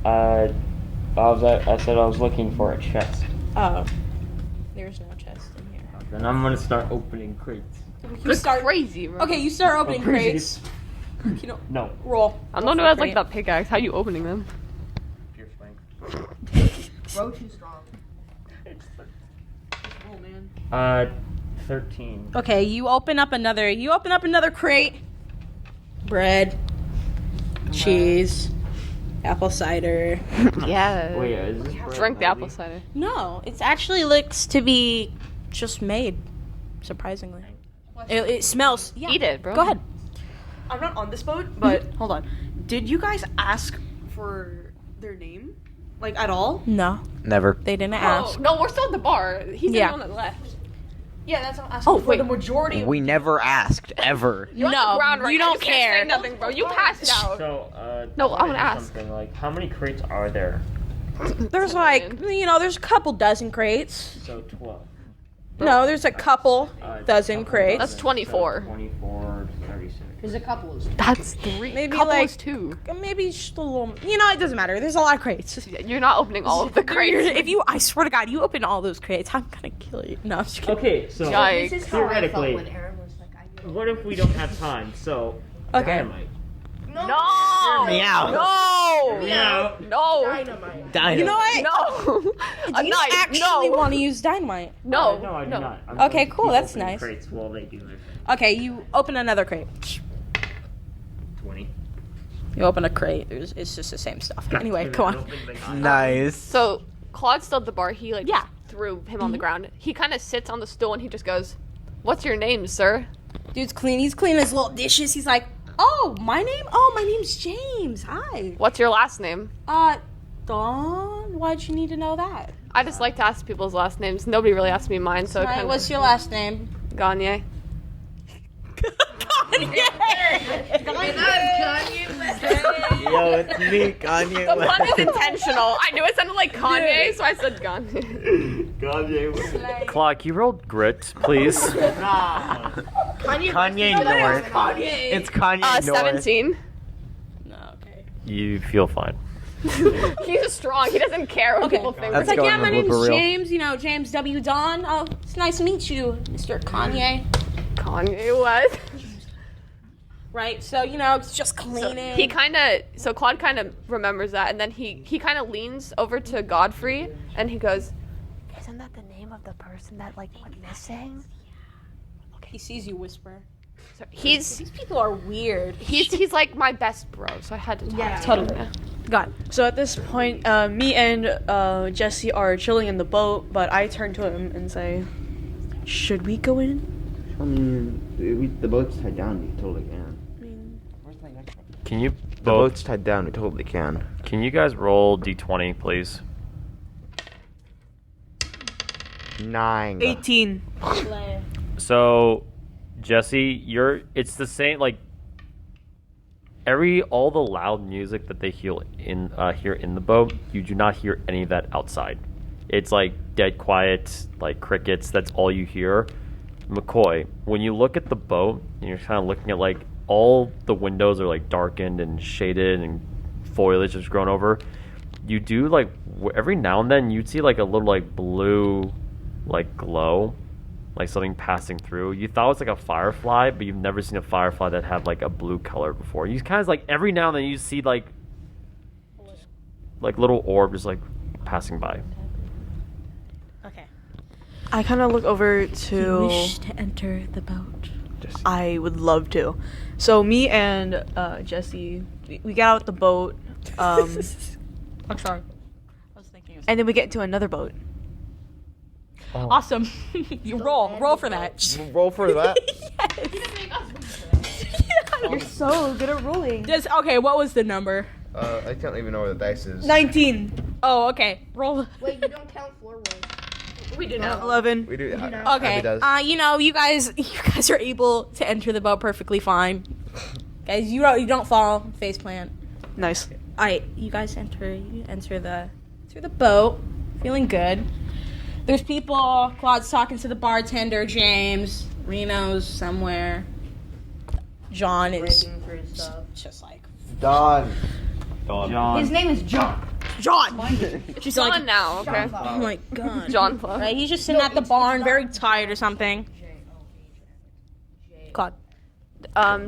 I said I was looking for a chest. Oh. There's no chest in here. Then I'm gonna start opening crates. You start Crazy, bro. Okay, you start opening crazy. crates. No. Roll. I'm the one who has like that pickaxe. How you opening them? Pure strength. Bro, too strong. 13. Okay, you open up another crate. Bread, cheese, apple cider. Yeah. Wait, is this bread Drink the healthy? apple cider. No, it actually looks to be just made. Surprisingly, it smells. Yeah. Eat it, bro. Go ahead. I'm not on this boat, but hold on. Did you guys ask for their name? Like, at all? No, Never. they didn't Oh, ask. no, we're still at the bar. He's Yeah. the one that left. Yeah, that's what I'm asking. Oh, for wait. the majority of We never asked, ever. You're on No, the ground right you now. don't Can't care. say nothing, bro. You passed out. So, No, I wanna wanna do ask. something like, how many crates are there? There's like, there's a couple dozen crates. So 12. No, there's a couple dozen Couple crates. That's 24. So 24 to 36. There's a couple of That's 3. Maybe Couple like- is 2. Maybe just a little. It doesn't matter. There's a lot of crates. You're not opening all of the crates. I swear to God, you open all those crates, I'm gonna kill you. No, I'm just kidding. Okay, so Yikes. This is how I felt theoretically, when Aaron was like, I get it. what if we don't have time? So, Okay. dynamite. No! me out. No! Yeah. No! Dynamite. Dino. You know what? No! A Do you knife! actually No! want to use dynamite? No! No, I do not. I'm Okay, going to cool, keep that's opening nice. Crates while they do this. Okay, you open another crate. 20. You open a crate. It's just the same stuff. Anyway, come I on. don't think they got it. Nice. So, Claude's still at the bar. He, like, Yeah. just threw him on the ground. He kind of sits on the stool and he just goes, "What's your name, sir?" Dude's clean. He's cleaning his little dishes. He's like, oh, my name? Oh, my name's James. Hi. What's your last name? Dawn? Why'd you need to know that? I just like to ask people's last names. Nobody really asked me mine, so it Right, kind what's of... your last name? Gagne. Yo, it's me, Kanye The West. pun is intentional. I knew it sounded like Kanye, so I said Gagne. Clock, you rolled grit, please. Kanye North. It's Kanye North. 17. No, okay. You feel fine. He's strong. He doesn't care what Okay. people think. That's It's like, going yeah, to my blooper name's reel. James, James W. Dawn. Oh, it's nice to meet you, Mr. Kanye. Kanye what? Right, so, it's just cleaning. He so Claude kind of remembers that, and then he kind of leans over to Godfrey, and he goes, "Isn't that the name of the person that, like, went missing?" He sees you whisper. So These people are weird. he's like my best bro, so I had to talk to him. totally. Yeah. God. So at this point, me and Jesse are chilling in the boat, but I turn to him and say, "Should we go in?" I mean, the boat's tied down. We totally can. Can you The both? boat's tied down. We totally can. Can you guys roll d20, please? 9. 18. So, Jesse, it's the same, like, all the loud music that they hear in the boat, you do not hear any of that outside. It's like dead quiet, like crickets, that's all you hear. McCoy, when you look at the boat, and you're kind of looking at, like, all the windows are, like, darkened and shaded and foliage is grown over, you do, like, every now and then you'd see, like, a little, like, blue, like, glow, like something passing through. You thought it was like a firefly, but you've never seen a firefly that had like a blue color before. You kind of like every now and then you see like little orb just like passing by. Okay. I kind of look over to. to enter the boat. I would love to. So me and Jesse, we get out the boat, I'm sorry. I was thinking. and then we get into another boat. Awesome. You roll for that. Roll for that. You're so good at rolling. Okay, what was the number? I can't even know where the dice is. 19. Oh, okay. Roll. Wait, you don't count floor rolls. We do now. 11. We do. Okay. Abby does. You guys are able to enter the boat perfectly fine. Guys, you don't fall face plant. Nice. Alright, you guys enter the boat, feeling good. There's people. Claude's talking to the bartender, James. Reno's somewhere. John is Breaking for his stuff. just like Don. His name is John. John. She's John like, now, okay? oh my god. John Flo. Right, he's just sitting at the barn, very tired or something. Claude.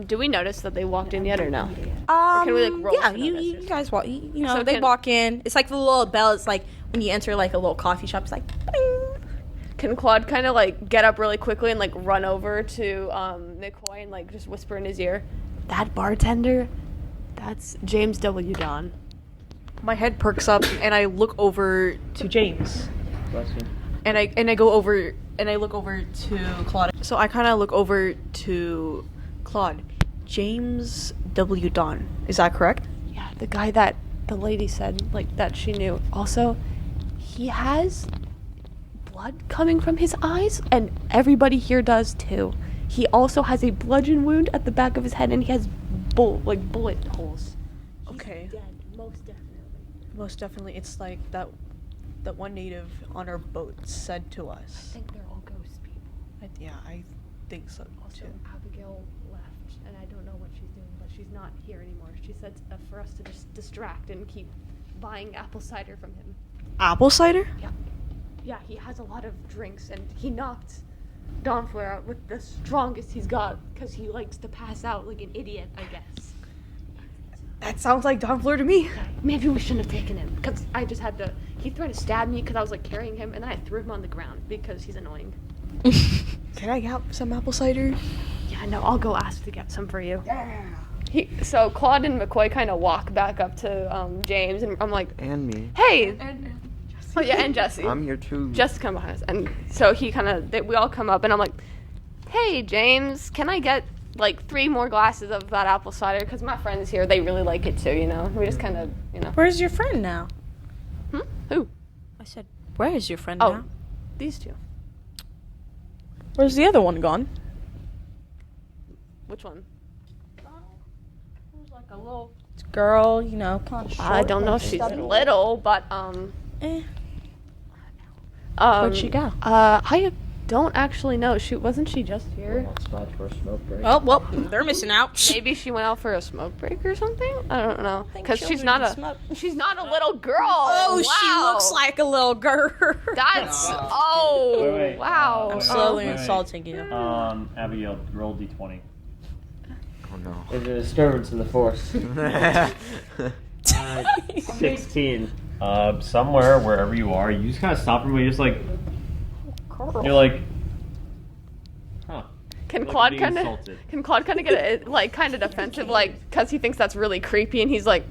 Do we notice that they walked in yet or no? Or can we like roll? Yeah, to you notice? guys walk. You know, So they can- walk in. It's like the little bell. It's like when you enter like a little coffee shop. It's like, bing. Can Claude kind of like get up really quickly and like run over to McCoy and like just whisper in his ear, "That bartender, that's James W. Don." My head perks up and I look over to James. Bless you. And I go over and I look over to Claude. So I kind of look over to Claude. James W. Don. Is that correct? Yeah, the guy that the lady said like that she knew. Also, he has blood coming from his eyes, and everybody here does too. He also has a bludgeon wound at the back of his head, and he has bullet holes. Okay. Dead, most definitely. Most definitely. It's like that one native on our boat said to I us. think they're all ghost people. Yeah, I think so Also, too. Abigail left, and I don't know what she's doing, but she's not here anymore. She said for us to just distract and keep buying apple cider from him. Apple cider? Yeah, he has a lot of drinks, and he knocked Don Flare out with the strongest he's got, because he likes to pass out like an idiot, I guess. That sounds like Don Fleur to me. Maybe we shouldn't have taken him, because I just had to... He threatened to stab me because I was, like, carrying him, and then I threw him on the ground because he's annoying. Can I get some apple cider? Yeah, no, I'll go ask to get some for you. Yeah. So Claude and McCoy kind of walk back up to James, and I'm like, And me. hey! Oh, yeah, and Jesse. I'm here too. Just come behind us. And so he kind of, we all come up, and I'm like, hey, James, can I get, like, 3 more glasses of that apple cider? Because my friends here, they really like it too, you know? We just kind of, you know. Where's your friend now? Who? I said, where is your friend Oh, now? these two. Where's the other one gone? Which one? Like a little girl, you know, kind of short. I don't know if she's little, but, Where'd she go? I don't actually know. Wasn't she just here? Spot for a smoke break. Oh, well, they're missing out. Maybe she went out for a smoke break or something. I don't know, think because she's children not can a smoke. she's not a little girl. Oh, wow. she looks like a little girl. That's Wait, wow. I'm slowly wait. insulting you. Abigail, roll d20. Oh no. There's a disturbance in the force. 16. Somewhere, wherever you are, you just kind of stop and you're just like, you're like, huh. Can Like Claude being kind of insulted. get like kind of defensive, like because he thinks that's really creepy, and he's like,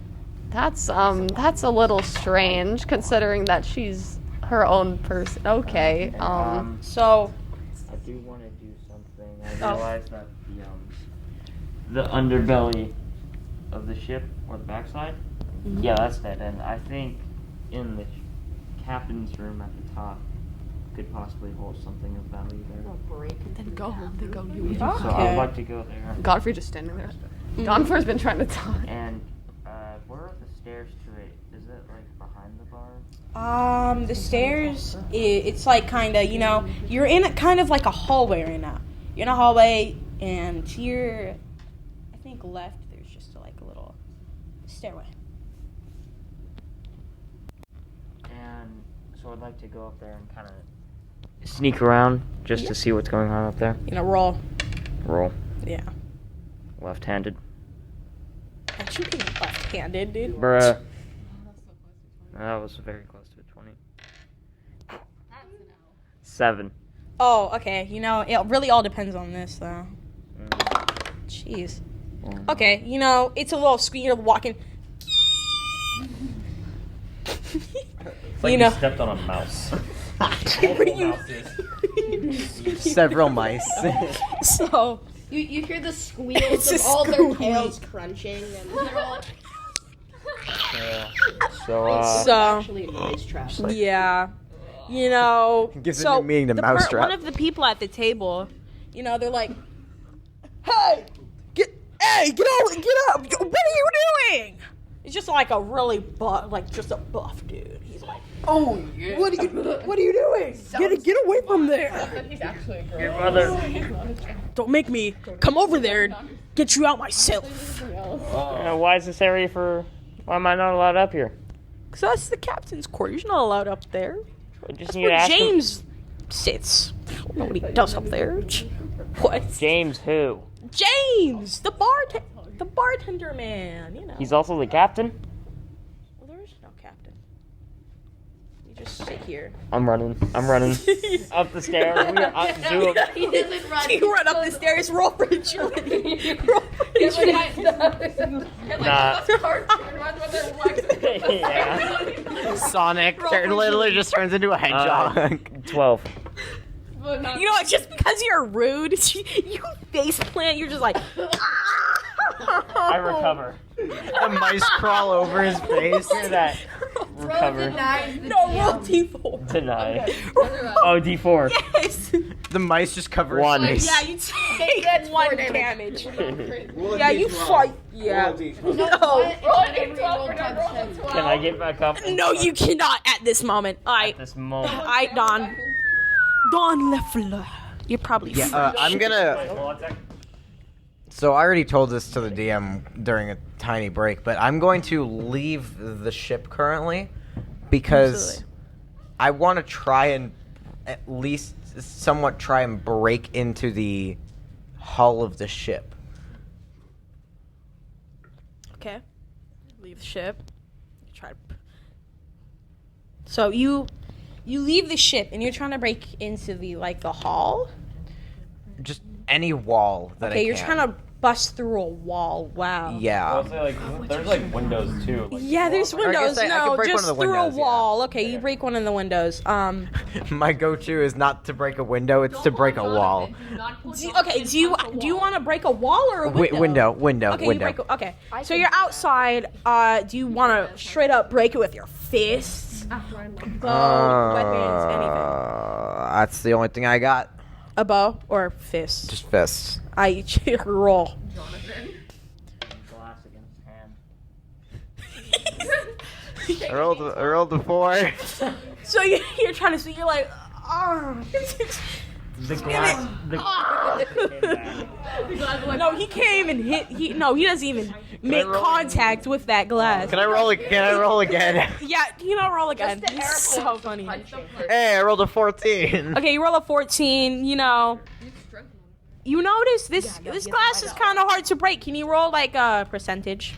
that's a little strange considering that she's her own person. Okay. So, I do want to do something. I realize that the underbelly of the ship, or the backside, yeah, that's dead. And I think in the captain's room at the top could possibly hold something of value there. Then go. You. So I would like to go there. Godfrey just standing there. Donfre's been trying to talk. And where are the stairs to it? Is it like behind the bar? the stairs, it's like kind of, you know, you're in a kind of like a hallway right now. You're in a hallway, and to your, I think, left, there's just like a little stairway. And so I'd like to go up there and kind of sneak around just to see what's going on up there. You know, roll. Roll. Yeah. Left-handed. But you can left-handed, dude. Bruh. That was very close to a 20. 7. Oh, okay. You know, it really all depends on this, though. Jeez. Okay, you know, it's a little screen. You're walking. It's like You know. you stepped on a mouse. Several mice. So, You hear the It's squeals a of all their squeak. tails crunching, and they're all like, so actually a noise trap. yeah, you know. Gives it so new meaning to the mousetrap. one of the people at the table, you know, they're like, "Hey, get up! What are you doing?" It's just like a really buff, like just a buff dude. He's like, "Oh yeah, what are you doing? Get away from there! He's actually a girl. Your mother. Don't make me come over there and get you out myself." Why is this area for... Why am I not allowed up here? Cause that's the captain's quarters. You're not allowed up there. I just That's need to where ask him- James sits. I don't know what he does up there. What? James who? James, the bartender man. You know. He's also the captain. Well, there is no captain. You just sit here. I'm running up the stairs. We are do a, He doesn't run. You run up the stairs. Roll for agility. Roll for agility. Nah. Yeah. Sonic literally just turns into a hedgehog. 12. You know what? Just because you're rude, you face plant. You're just like. I recover. The mice crawl over his face. Hear that? Recover. No, roll d4. Deny. Oh, D4. Yes. The mice just cover One. his face. Yeah, you take 1 damage. Yeah, you fight. Yeah. No. Can I get back up? No, you cannot at this moment. This moment. Don Leffler. You're probably Yeah, I'm gonna. So I already told this to the DM during a tiny break, but I'm going to leave the ship currently because Absolutely. I want to try and at least somewhat try and break into the hull of the ship. Okay. Leave the ship. Try. So you leave the ship and you're trying to break into the hall. Just any wall that I Okay, can. you're trying to bust through a wall. Wow. Yeah. There's windows too. Yeah, there's Or I windows. guess I No, could break just one of the through windows, a yeah. wall. Okay, you break one of the windows. My go-to is not to break a window; it's to break a wall. Do you want to break a wall or a window? Window. Okay, you break. Okay, so you're outside. Do you want to straight up break it with your fists, bow, weapons, anything? That's the only thing I got. A bow or fist? Just fists. I roll. Glass against hand. I rolled a 4. So you're trying to see. You're like, oh. The glass. No, he came and hit. He doesn't even make contact with that glass. Can I roll again? Yeah, roll again. It's so funny. Hey, I rolled a 14. Okay, you roll a 14. You notice this glass is kind of hard to break. Can you roll a percentage?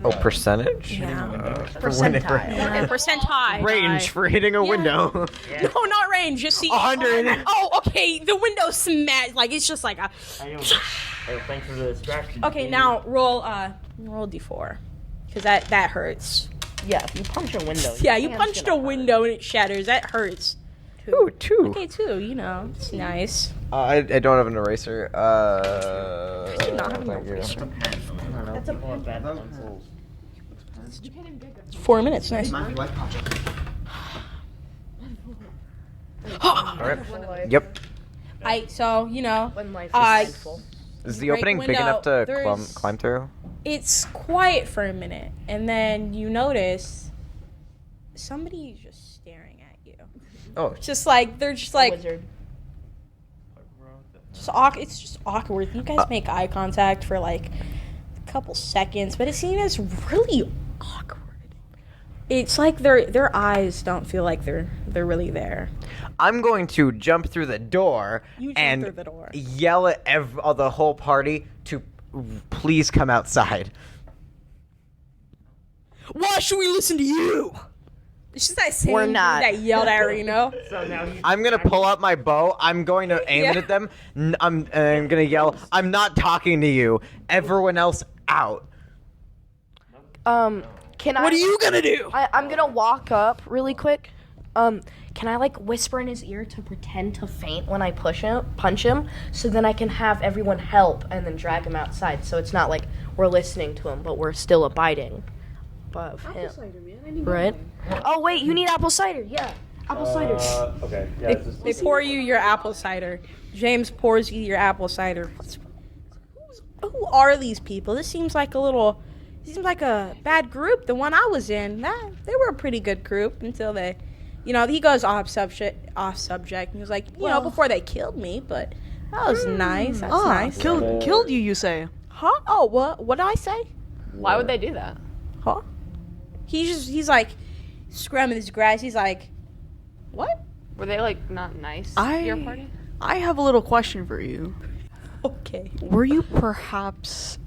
Oh, percentage? Percentile. Percentile. Range for hitting a window. No, not range. Just see. 100. Oh, okay. The window smash. It's just like a. Thanks for the distraction. Okay, now roll d4, because that hurts. Yeah, if you punch a window. Yeah, you punched a window and it shatters. That hurts. Ooh, 2. Okay, 2. It's nice. I don't have an eraser. do not have an thank you. eraser. That's a bad pencils. 4 minutes. Nice. Alright. Yep. When life is I- painful. Is the Break opening big window. enough to There's- climb through? It's quiet for a minute, and then you notice somebody's just staring at you. Oh, Just like they're just like Wizard. it's just awkward. You guys make eye contact for a couple seconds, but it seems really awkward. It's like their eyes don't feel like they're really there. I'm going to jump through the door You jump and through the door. yell at the whole party to please come outside. Why should we listen to you? It's just that same We're dude not. that yelled at her, So now I'm gonna pull out my bow. I'm going to aim it Yeah. at them. I'm gonna yell, "I'm not talking to you. Everyone else out." Can I? What are you gonna do? I'm gonna walk up really quick. Can I whisper in his ear to pretend to faint when I punch him, so then I can have everyone help and then drag him outside, so it's not like we're listening to him, but we're still abiding above him. Right? Oh wait, you need apple cider. Yeah, apple cider. Okay. Yeah. They pour you your apple cider. James pours you your apple cider. Who are these people? This seems like a bad group. The one I was in, they were a pretty good group until they, he goes off subject. And he was like, before they killed me, but that was nice. That's nice. Killed you, you say? Huh? Oh, what did I say? Why would they do that? Huh? He's like scrumming his grass. He's like, what? Were they not nice? I- Your party? I have a little question for you. Okay. Were you perhaps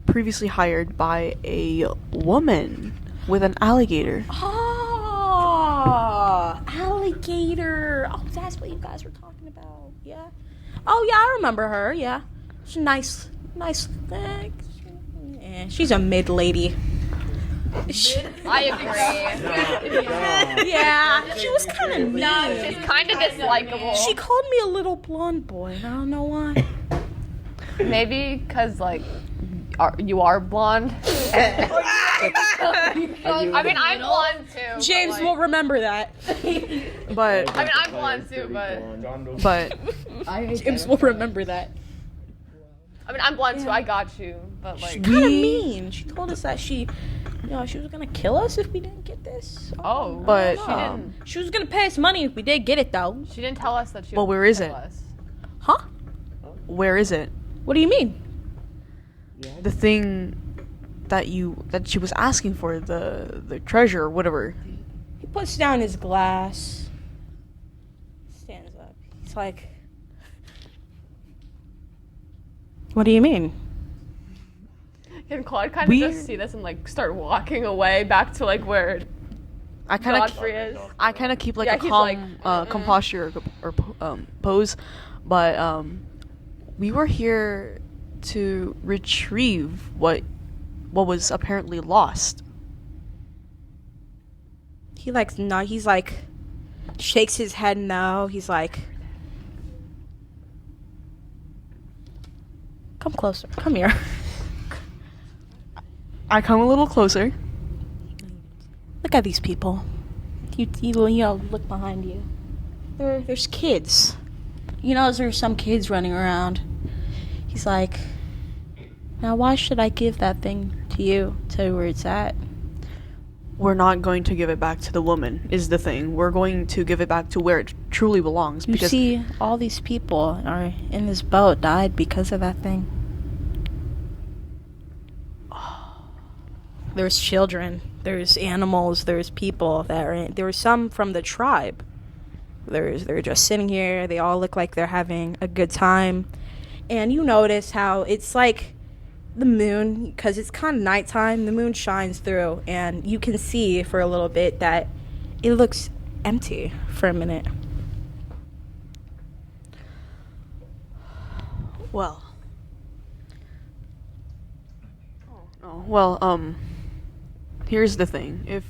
previously hired by a woman with an alligator? Oh, alligator. Oh, that's what you guys were talking about. Yeah. Oh, yeah, I remember her. Yeah. She's nice. Yeah, she's a mid lady. I agree. Yeah, she was kind of mean. No, she's kind of dislikable. She called me a little blonde boy, and I don't know why. Maybe because, like, you are blonde. I mean, I'm blonde too. James but, will remember that. But I mean, I'm blonde too, but James will remember that. I mean, I'm blonde too. I got you, but like. Kind of mean. She told us that she was gonna kill us if we didn't get this. Oh, But, she didn't. She was gonna pay us money if we did get it, though. She didn't tell us that she. Well, was where is gonna it? kill us. Huh? where is it? What do you mean? The thing that she was asking for, the treasure or whatever. He puts down his glass. Stands up. He's like, what do you mean? Can Claude kind of just see this and like start walking away back to like where I kind Godfrey is? I kind of keep like Yeah, a he's calm, like, calm posture or pose, but we were here to retrieve what was apparently lost. He like, no, he's like, shakes his head no. He's like, come closer. Come here. I come a little closer. Look at these people. You know, look behind you. There's kids. You know, there's some kids running around. He's like, now why should I give that thing to you? Tell you where it's at. We're not going to give it back to the woman, is the thing. We're going to give it back to where it truly belongs. You see, all these people are in this boat died because of that thing. There's children, there's animals, there's people that are in. There were some from the tribe. They're just sitting here. They all look like they're having a good time. And you notice how it's like the moon, because it's kind of nighttime, the moon shines through, and you can see for a little bit that it looks empty for a minute. Well, here's the thing. If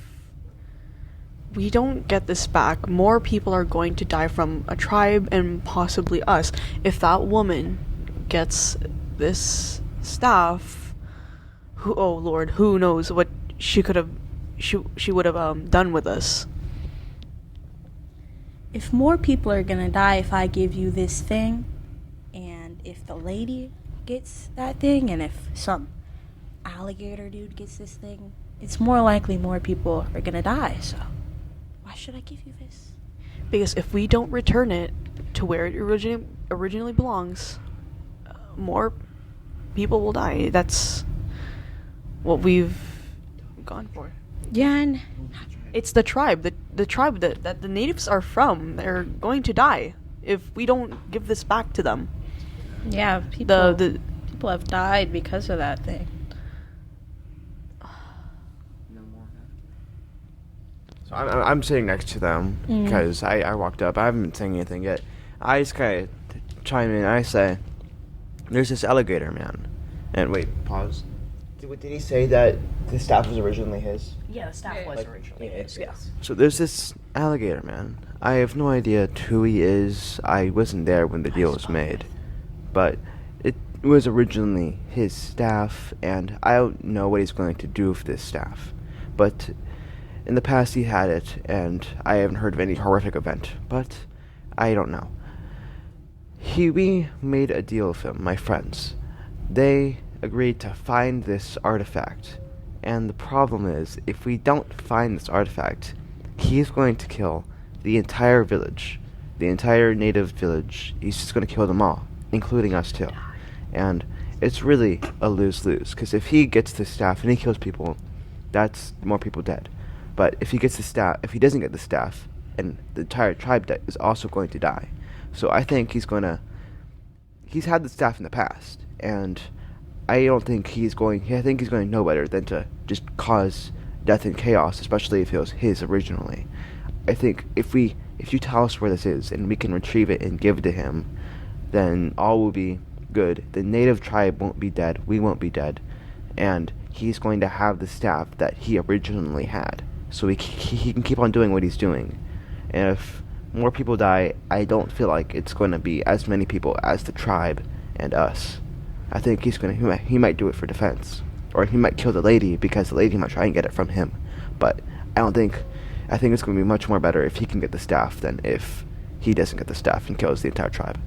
we don't get this back, more people are going to die from a tribe and possibly us. If that woman gets this staff, oh Lord, who knows what she would have done with us. If more people are gonna die if I give you this thing, and if the lady gets that thing, and if some alligator dude gets this thing, it's more likely more people are gonna die. So why should I give you this? Because if we don't return it to where it originally belongs, more people will die. That's what we've gone for. Yeah, and It's the tribe, the tribe that the natives are from. They're going to die if we don't give this back to them. yeah, people The have died because of that thing. So I'm sitting next to them because I walked up. I haven't been saying anything yet. I just kind of chime in. I say, "There's this alligator man." And wait, pause. Did he say that the staff was originally his? Yeah, the staff was originally his, yes. So there's this alligator man. I have no idea who he is. I wasn't there when the deal was made, but it was originally his staff, and I don't know what he's going to do with this staff. But in the past he had it, and I haven't heard of any horrific event, but I don't know. We made a deal with him, my friends. They agreed to find this artifact, and the problem is, if we don't find this artifact, he's going to kill the entire village, the entire native village. He's just going to kill them all, including us too. And it's really a lose-lose, because if he gets the staff and he kills people, that's more people dead. But if he gets the staff, if he doesn't get the staff, and the entire tribe is also going to die. So I think he's had the staff in the past, and I don't think he's going. I think he's going to know better than to just cause death and chaos, especially if it was his originally. I think if you tell us where this is and we can retrieve it and give it to him, then all will be good. The native tribe won't be dead. We won't be dead, and he's going to have the staff that he originally had, so he can keep on doing what he's doing. And if more people die, I don't feel like it's going to be as many people as the tribe and us. I think he might do it for defense, or he might kill the lady because the lady might try and get it from him. But I think it's going to be much more better if he can get the staff than if he doesn't get the staff and kills the entire tribe.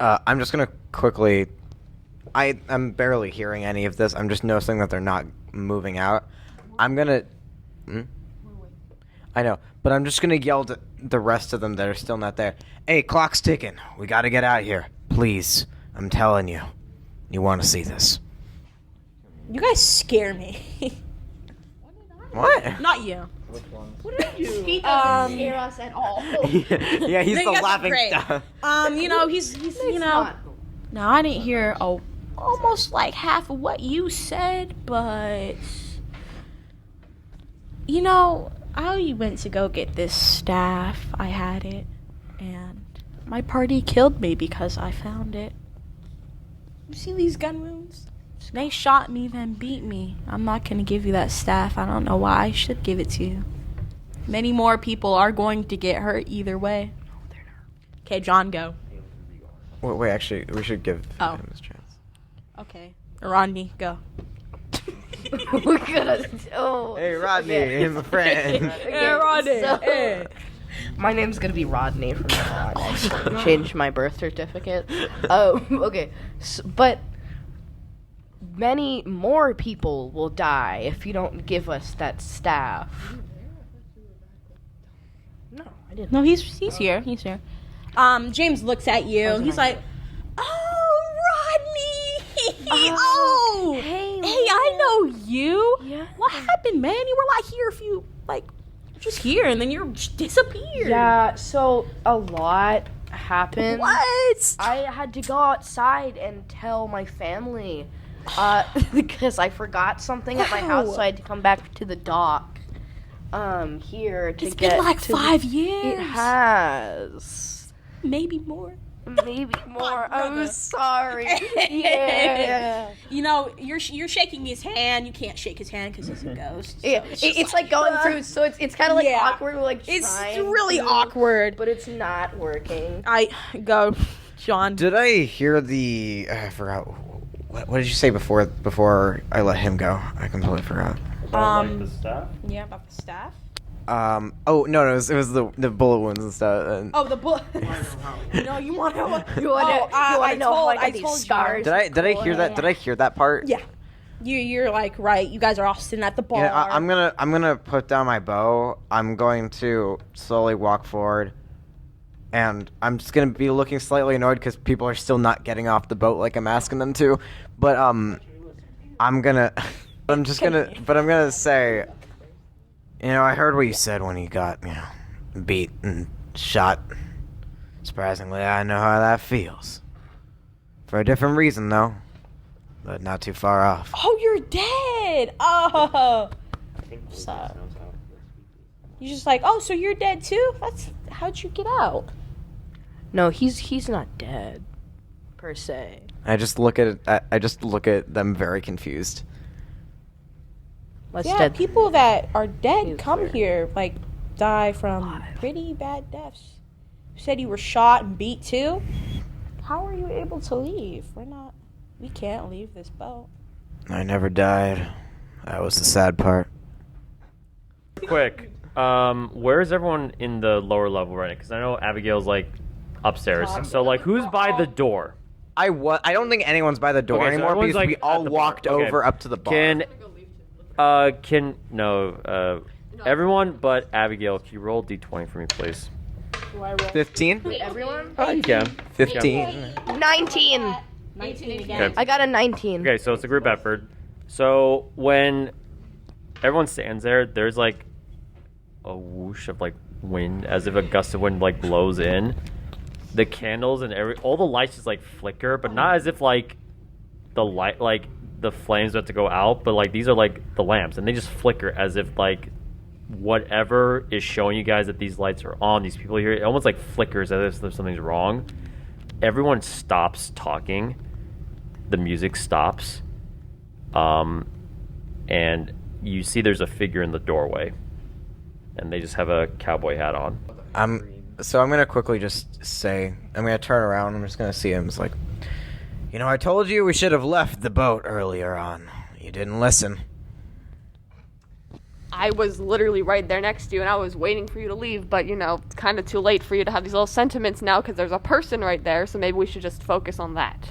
I'm just gonna quickly. I'm barely hearing any of this. I'm just noticing that they're not moving out. I'm gonna. I know, but I'm just gonna yell to the rest of them that are still not there. Hey, clock's ticking. We gotta get out of here, please. I'm telling you. You want to see this? You guys scare me. What? Not you. Which one? What did I do? He doesn't scare us at all. Yeah, he's No, the you guys are laughing great. stuff. He's No, I didn't hear almost like half of what you said, but I went to go get this staff. I had it, and my party killed me because I found it. You see these gun wounds? They shot me, then beat me. I'm not gonna give you that staff. I don't know why. I should give it to you. Many more people are going to get hurt either way. Okay, John, go. Wait, actually, we should give Oh. him his chance. Okay, Rodney, go. We're gonna. Oh. Hey, Rodney, my friend. Hey, Rodney. so- Hey. My name's gonna be Rodney from now on. I changed my birth certificate. Okay. But many more people will die if you don't give us that staff. No, I didn't. No, he's here. He's here. James looks at you. He's like, "Oh, Rodney! Oh, hey, I know you. Yeah. What happened, man? You were like here just here, and then you just disappeared. Yeah, so a lot happened. What? I had to go outside and tell my family because I forgot something at my house, so I had to come back to the dock here to It's get been like to 5 years. It has. Maybe more. Maybe more. I'm brother. sorry. Yeah. You're shaking his hand. You can't shake his hand because he's a ghost. Yeah, it's like going through, so it's kind of like Yeah. awkward. We're like It's trying really to, awkward. but it's not working. I go, John. Did I hear the? I forgot. What did you say before I let him go? I completely forgot. Like the staff? Yeah, about the staff. Oh no, it was the bullet wounds and stuff. And Oh, the bullet. No, you want to? You want to know how I got these scars? did I hear that? Did I hear that part? Yeah. You're like right. You guys are all sitting at the bar. Yeah, I'm gonna put down my bow. I'm going to slowly walk forward, and I'm just gonna be looking slightly annoyed because people are still not getting off the boat like I'm asking them to. But I'm gonna say, I heard what you said when you got beat and shot. Surprisingly, I know how that feels. For a different reason though, but not too far off. Oh, you're dead. Oh. I think Lucas So- knows how. You're just like, oh, so you're dead too? How'd you get out? No, he's not dead, per se. I just look at them very confused. What's Yeah, dead? people that are dead He's come very here, like, die from pretty bad deaths. You said you were shot and beat too? How are you able to leave? We can't leave this boat. I never died. That was the sad part. Quick, where is everyone in the lower level right now? Because I know Abigail's like upstairs. So like, who's by the door? I don't think anyone's by the door Okay, so anymore everyone's, because we like, all at the walked bar. Okay. over up to the bar. Everyone but Abigail, can you roll d20 for me, please? 15? Everyone? You can. 15. 19. 19 again. Okay. I got a 19. Okay, so it's a group effort. So when everyone stands there, there's like a whoosh of like wind, as if a gust of wind like blows in, the candles and all the lights just like flicker, but not as if like the light, like the flames have to go out, but like these are like the lamps, and they just flicker as if like whatever is showing you guys that these lights are on, these people here, it almost like flickers as if something's wrong. Everyone stops talking. The music stops. And you see there's a figure in the doorway. And they just have a cowboy hat on. So I'm gonna quickly just say, I'm gonna turn around, I'm just gonna see him. It's like, you know, I told you we should have left the boat earlier on. You didn't listen. I was literally right there next to you, and I was waiting for you to leave, but, you know, it's kind of too late for you to have these little sentiments now because there's a person right there, so maybe we should just focus on that.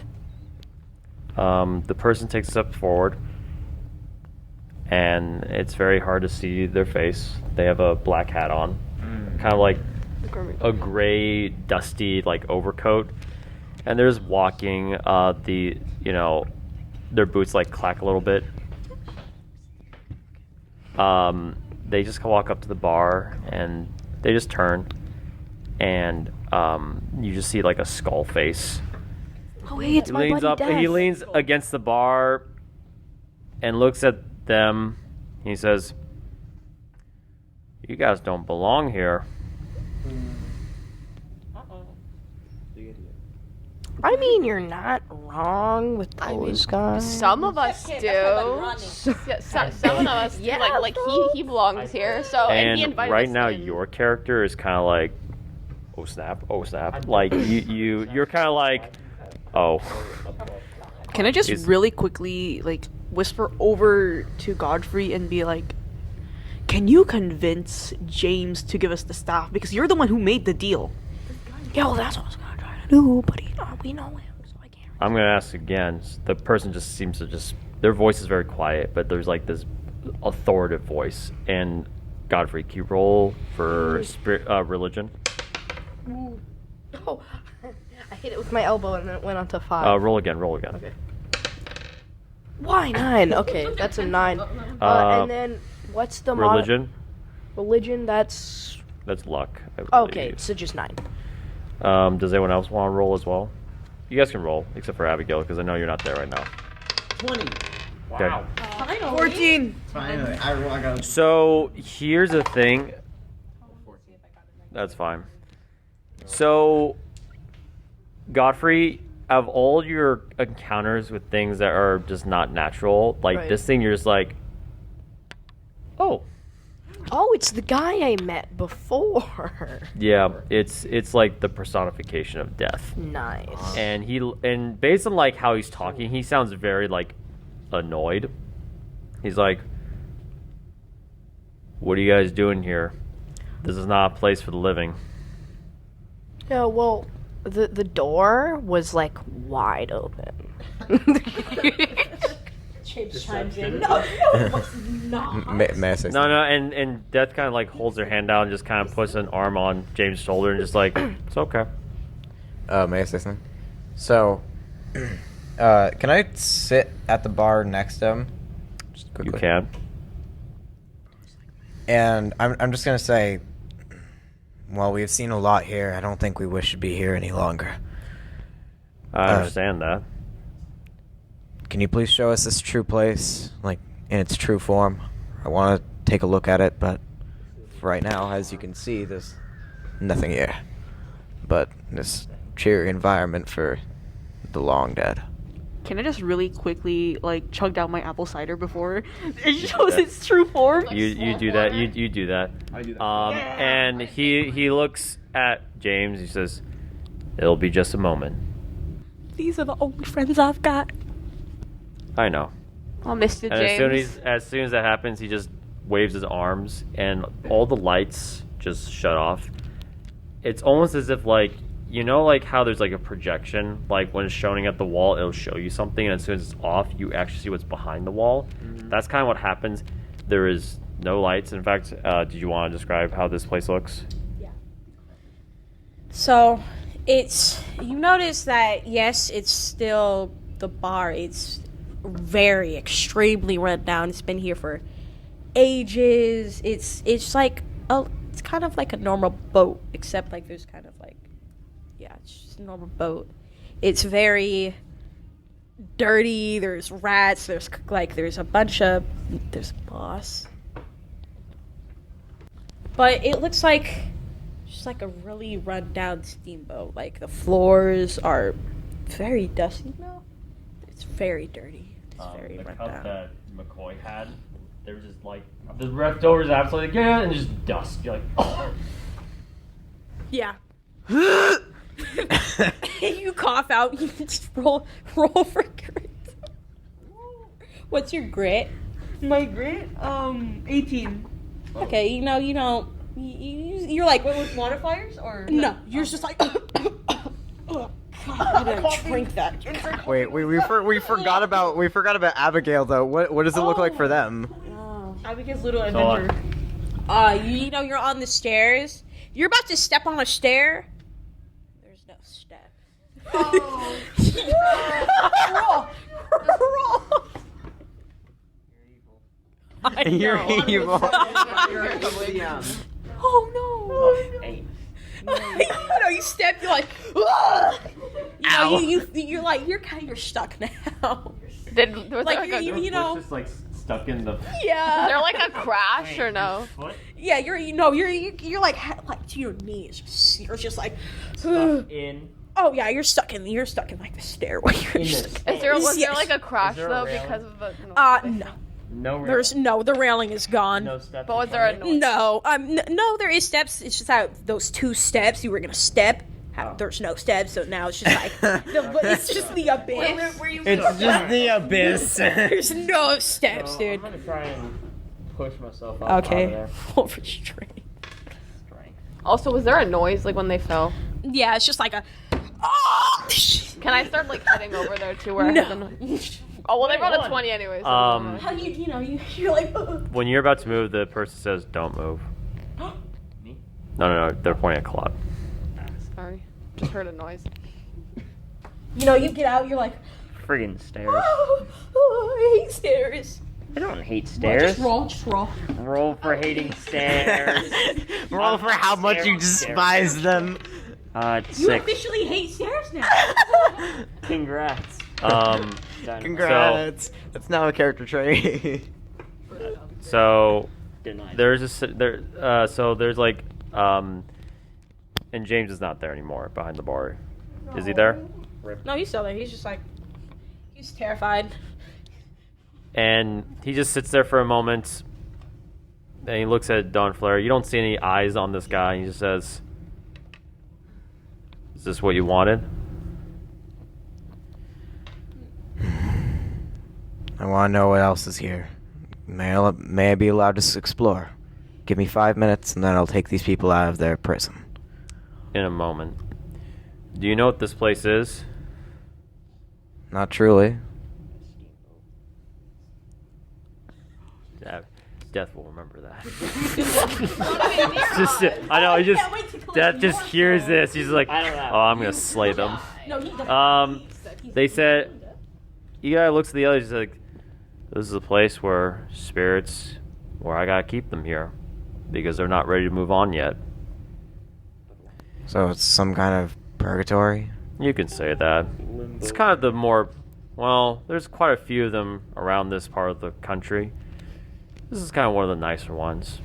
The person takes a step forward, and it's very hard to see their face. They have a black hat on, kind of like a gray, dusty, like overcoat, and they're just walking. Their boots like clack a little bit. They just walk up to the bar and they just turn, and you just see like a skull face. Oh, hey, it's my buddy Death. He leans against the bar and looks at them. He says, "You guys don't belong here." I mean, you're not wrong with those guys. Some of us do. Yeah, some of us, Yeah, like he belongs here. So and he And invited right us now, in. your character is kind of like, oh snap. Like you're kind of like, oh. Can I just Is- really quickly like whisper over to Godfrey and be like, can you convince James to give us the staff, because you're the one who made the deal? Yeah, well, that's what I was gonna try to do, but we know him, so I can't. I'm gonna ask again. The person just seems to their voice is very quiet, but there's like this authoritative voice. And Godfrey, can you roll for religion? Oh, I hit it with my elbow and then it went on to 5. Roll again. Okay. Why 9? Okay, that's a 9. And then what's the religion? Religion, that's luck. I believe. okay. So just 9. Does anyone else want to roll as well? You guys can roll, except for Abigail, because I know you're not there right now. 20. Wow. 14. Finally, I got. So here's the thing. That's fine. So, Godfrey, of all your encounters with things that are just not natural, like Right. this thing, you're just like, oh. Oh, it's the guy I met before. Yeah, it's like the personification of death. Nice. And based on like how he's talking, he sounds very like annoyed. He's like, "What are you guys doing here? This is not a place for the living." Yeah, well, the door was like wide open. Chimes in. No, it was not. May I say No, and Death kind of like holds her hand out and just kind of puts an arm on James' shoulder and just like, it's okay. May I say something? So, can I sit at the bar next to him? Just quickly. You can. And I'm just gonna say, well, we've seen a lot here. I don't think we wish to be here any longer. I understand that. Can you please show us this true place, like, in its true form? I want to take a look at it, but right now, as you can see, there's nothing here. But this cheery environment for the long dead. Can I just really quickly like chug down my apple cider before it shows its true form? You do that. You do that. I do that. And he looks at James. He says, "It'll be just a moment." These are the only friends I've got. I know. Oh, Mr. And James. as soon as that happens, he just waves his arms, and all the lights just shut off. It's almost as if like, you know, like how there's like a projection, like when it's showing at the wall, it'll show you something, and as soon as it's off, you actually see what's behind the wall. Mm-hmm. That's kind of what happens. There is no lights. In fact, did you want to describe how this place looks? So, you notice that, yes, it's still the bar. It's very extremely run down. It's been here for ages. It's like it's kind of like a normal boat, except like there's kind of like Yeah, it's just a normal boat. It's very dirty. There's rats. There's a bunch of. There's a boss. But it looks like just like a really run-down steamboat. Like the floors are very dusty now. It's very dirty. It's very the run cup down. that McCoy had, they were just like the leftovers absolutely good and just dust. You're like, oh. Yeah. You cough out. You just roll for grit. What's your grit? My grit, 18. Okay, you're like With modifiers or no. You're just like. God, I didn't drink that. Wait, we forgot about Abigail though. What does it look like for them? Abigail's little So, adventure. You're on the stairs. You're about to step on a stair. There's no step. Roll. I know. You're evil. Oh no. Hey, You step. You're like. "Ah!" You're kind of stuck now. Was there like a, It's just like stuck in the is Yeah. there like a crash or no? foot. Yeah. You're like to your knees. You're just like. stuck in. Oh yeah, you're stuck in like the stairway. You're In the stuck. Was there Yes. like a crash there a though railing? because of the? No. No. There's no. The railing is gone. No steps. But in was there a front of it? noise? No, no, there is steps. It's just how those 2 steps you were gonna step. Oh. There's no steps, so now it's just like it's just the abyss. It's just the abyss. There's no steps, So dude. I'm gonna try and push myself up out of Okay, there. full for strength. Strength. Also, was there a noise like when they fell? Yeah, it's just like a. Oh! Can I start like heading over there too? Where I No. heard the noise? Oh well, they rolled a 20 anyways. So How you're like. When you're about to move, the person says, "Don't move." Me? No, they're pointing at Claude. sorry, just heard a noise. You get out. You're like. Friggin' stairs. I hate stairs. I don't hate stairs. Just roll. Roll for hating stairs. Roll for how much you despise them. It's You 6. officially hate stairs now. Congrats. Um, Done. Congrats. That's now a character trait. so Denied. there's like, and James is not there anymore behind the bar. Is he there? No, he's still there. He's just like. He's terrified. And he just sits there for a moment, and he looks at Dawn Flare. You don't see any eyes on this guy. He just says, "Is this what you wanted?" I want to know what else is here. May I be allowed to explore? Give me 5 minutes, and then I'll take these people out of their prison. In a moment. Do you know what this place is? Not truly. Death will remember that. I know. Death just hears this. He's like, I don't know. "Oh, I'm gonna slay them." No, he doesn't. They said. Eli looks at the others. He's like, "This is a place where I gotta keep them here, because they're not ready to move on yet." So it's some kind of purgatory? You can say that. It's kind of the more. Well, there's quite a few of them around this part of the country. This is kind of one of the nicer ones.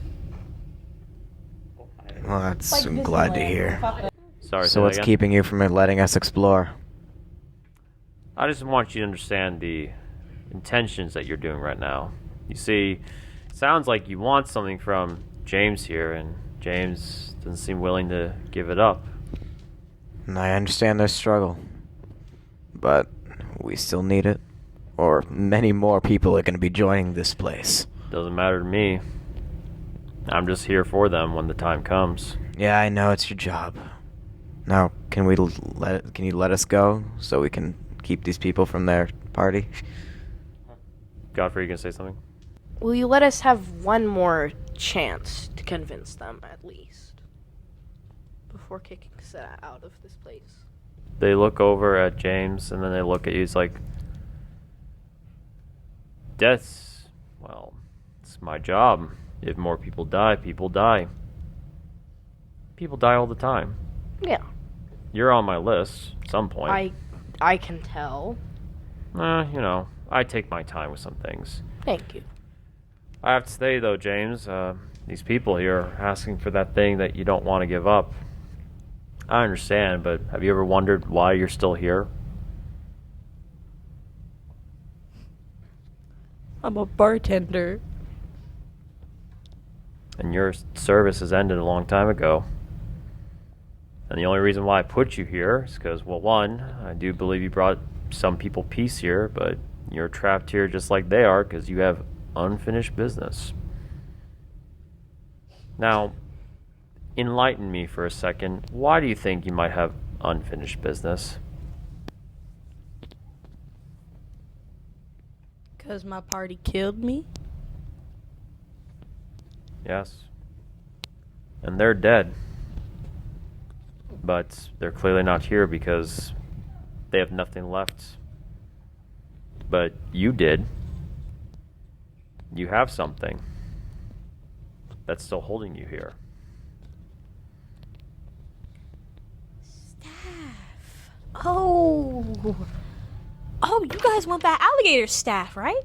Well, I'm glad to hear. Sorry. say So that what's again? keeping you from letting us explore? I just want you to understand the intentions that you're doing right now. You see, it sounds like you want something from James here, and James doesn't seem willing to give it up. And I understand their struggle. But we still need it. Or many more people are going to be joining this place. Doesn't matter to me. I'm just here for them when the time comes. Yeah, I know it's your job. Now, can you let us go so we can keep these people from their party? Godfrey, you gonna say something? Will you let us have one more chance to convince them, at least, before kicking Sarah out of this place? They look over at James, and then they look at you. It's like, death's, well, it's my job. If more people die, people die. People die all the time. Yeah. you're on my list at some point. I can tell. I take my time with some things. Thank you. I have to say, though, James, these people here are asking for that thing that you don't want to give up. I understand, but have you ever wondered why you're still here? I'm a bartender. And your service has ended a long time ago. And the only reason why I put you here is because, well, one, I do believe you brought some people peace here, but you're trapped here just like they are because you have unfinished business. Now, enlighten me for a second. Why do you think you might have unfinished business? Because my party killed me. Yes. And they're dead. But they're clearly not here because they have nothing left. But you did. You have something that's still holding you here. Oh, you guys want that alligator staff, right?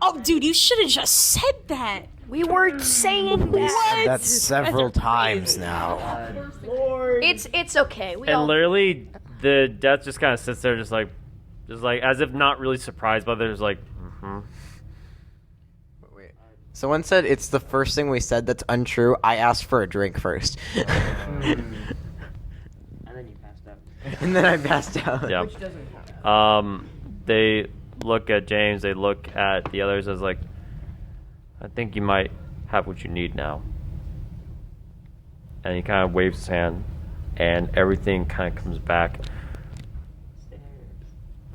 Oh, dude, you should have just said that. We weren't saying that. That's several times now. It's okay. We And all literally, the death just kind of sits there, just like as if not really surprised, but there's like, Wait. Someone said it's the first thing we said that's untrue. I asked for a drink first. And then you passed out. And then I passed out. Yeah. They look at James. They look at the others as like, I think you might have what you need now. And he kind of waves his hand, and everything kind of comes back.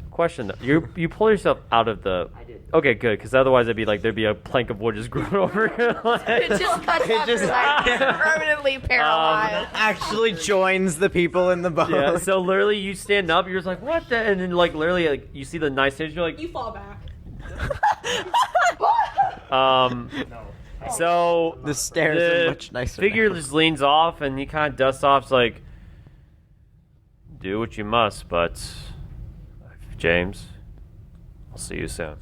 Question though, you pull yourself out of the. I did. Okay, good, because otherwise it'd be like there'd be a plank of wood just growing over your it just cuts off your leg. Permanently paralyzed. Actually joins the people in the boat. Yeah, so literally you stand up, you're just like, what the? And then like literally like you see the nice stage, you're like, You fall back. So The stairs the are much nicer. figure now. just leans off and he kind of dusts off. It's like, do what you must, but James, I'll see you soon.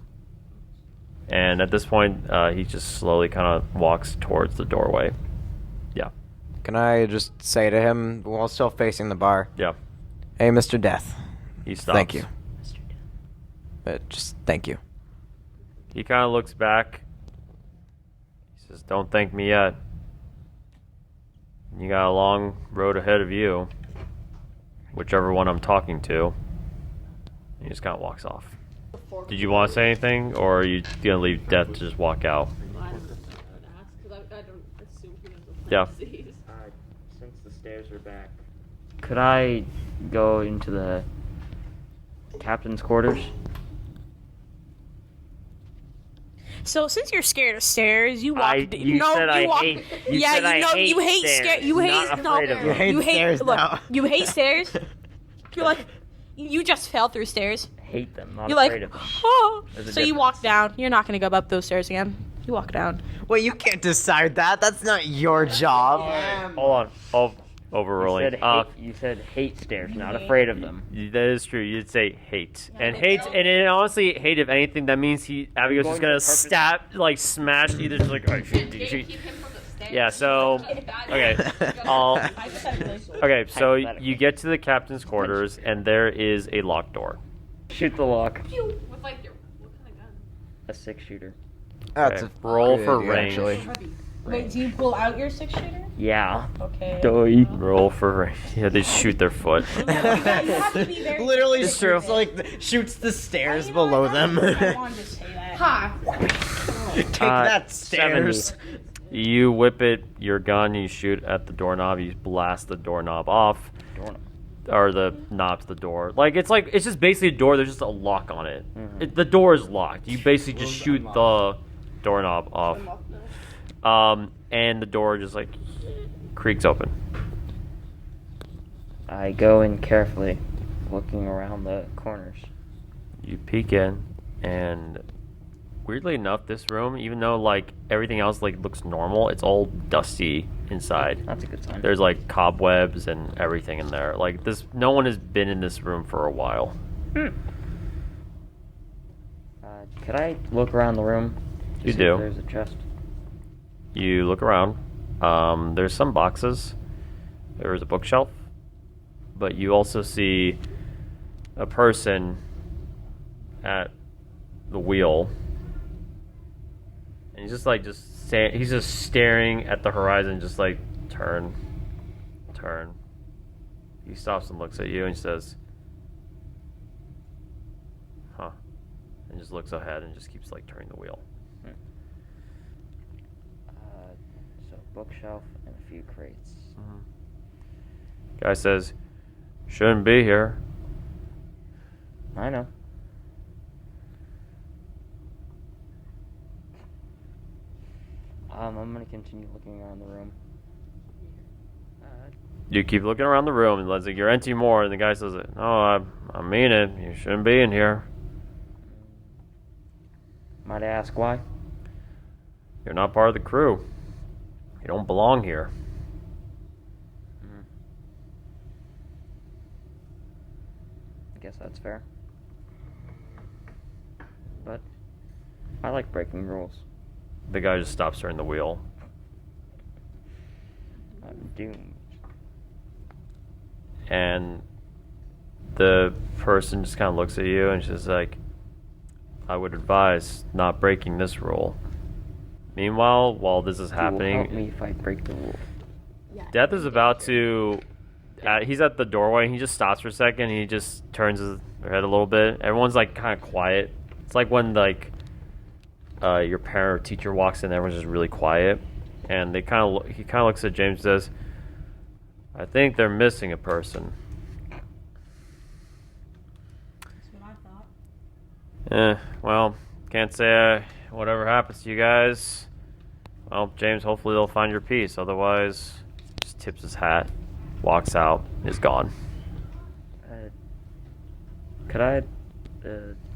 And at this point, he just slowly kind of walks towards the doorway. Yeah, Can I just say to him while still facing the bar, yeah. "Hey, Mr. Death, He stops. thank you. Just thank you." He kind of looks back. He says, "Don't thank me yet. You got a long road ahead of you. Whichever one I'm talking to." He just kind of walks off. Did you want to say anything, or are you gonna leave Death to just walk out? Yeah. Since the stairs are back, could I go into the captain's quarters? So since you're scared of stairs, you walk. You said I hate. You yeah, said I hate you hate stairs. stairs. You hate Not afraid of them. You hate stairs look, now. You hate stairs. You're like, you just fell through stairs. Hate them. Not You're afraid like, of them. oh. There's a So you walk down. You're not gonna go up those stairs again. You walk down. Well, you can't decide that. That's not your job. Hold on. Oh, overruling. You said hate stairs. Not afraid of them. That is true. You'd say hate. And hate, and it honestly, hate, if anything, that means Abigail's just gonna stab, like, smash, either just like, oh, shoot. Yeah, so, okay. Okay, so you get to the captain's quarters, and there is a locked door. Shoot the lock. With like your what kind of gun? A 6-shooter. That's Okay, a roll good for idea, range. actually. Wait, do you pull out your 6-shooter? Yeah. Okay. Roll for range. Yeah, they shoot their foot. Literally It's true. shoots, shoots the stairs below them. I wanted to say that. Ha! Take that, stairs. 70. You whip it, your gun, you shoot at the doorknob, you blast the doorknob off. Or the knob to the door. It's just basically a door, there's just a lock on it. The door is locked. You basically just shoot the doorknob off. And the door just creaks open. I go in carefully, looking around the corners. You peek in, and weirdly enough, this room, even though like everything else like looks normal, it's all dusty inside. That's a good sign. There's like cobwebs and everything in there. Like this, no one has been in this room for a while. Could I look around the room? to You see do. if there's a chest. You look around. There's some boxes. There's a bookshelf, but you also see a person at the wheel, and he's just like he's just staring at the horizon, just like turn. He stops and looks at you and says, "Huh," and just looks ahead and just keeps like turning the wheel. So bookshelf and a few crates. Guy says, "Shouldn't be here." I know. I'm gonna continue looking around the room. You keep looking around the room, and it's like you're empty more. And the guy says, "No, I mean it. You shouldn't be in here. Might I ask why? You're not part of the crew. You don't belong here." I guess that's fair. But I like breaking rules. The guy just stops turning the wheel. I'm doomed. And the person just kind of looks at you and she's like, "I would advise not breaking this rule." Meanwhile, while this is Who will help me happening, if I break the rule? Death is about to... he's at the doorway and he just stops for a second and he just turns his head a little bit. Everyone's like kind of quiet. It's like when like your parent or teacher walks in, everyone's just really quiet. And he kind of looks at James and says, "I think they're missing a person." That's what I thought. Well, can't say whatever happens to you guys. Well, James, hopefully they'll find your piece. Otherwise, just tips his hat, walks out, is gone. Could I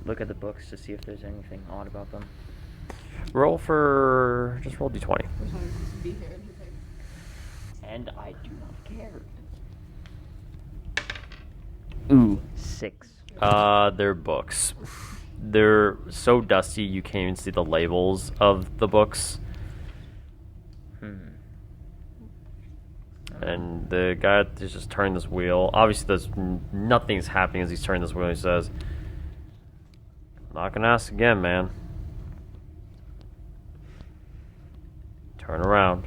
look at the books to see if there's anything odd about them? Just roll d20. And I do not care. Ooh, 6. They're books. They're so dusty you can't even see the labels of the books. And the guy is just turning this wheel. Obviously, nothing's happening as he's turning this wheel. He says, "I'm not gonna ask again, man. Turn around.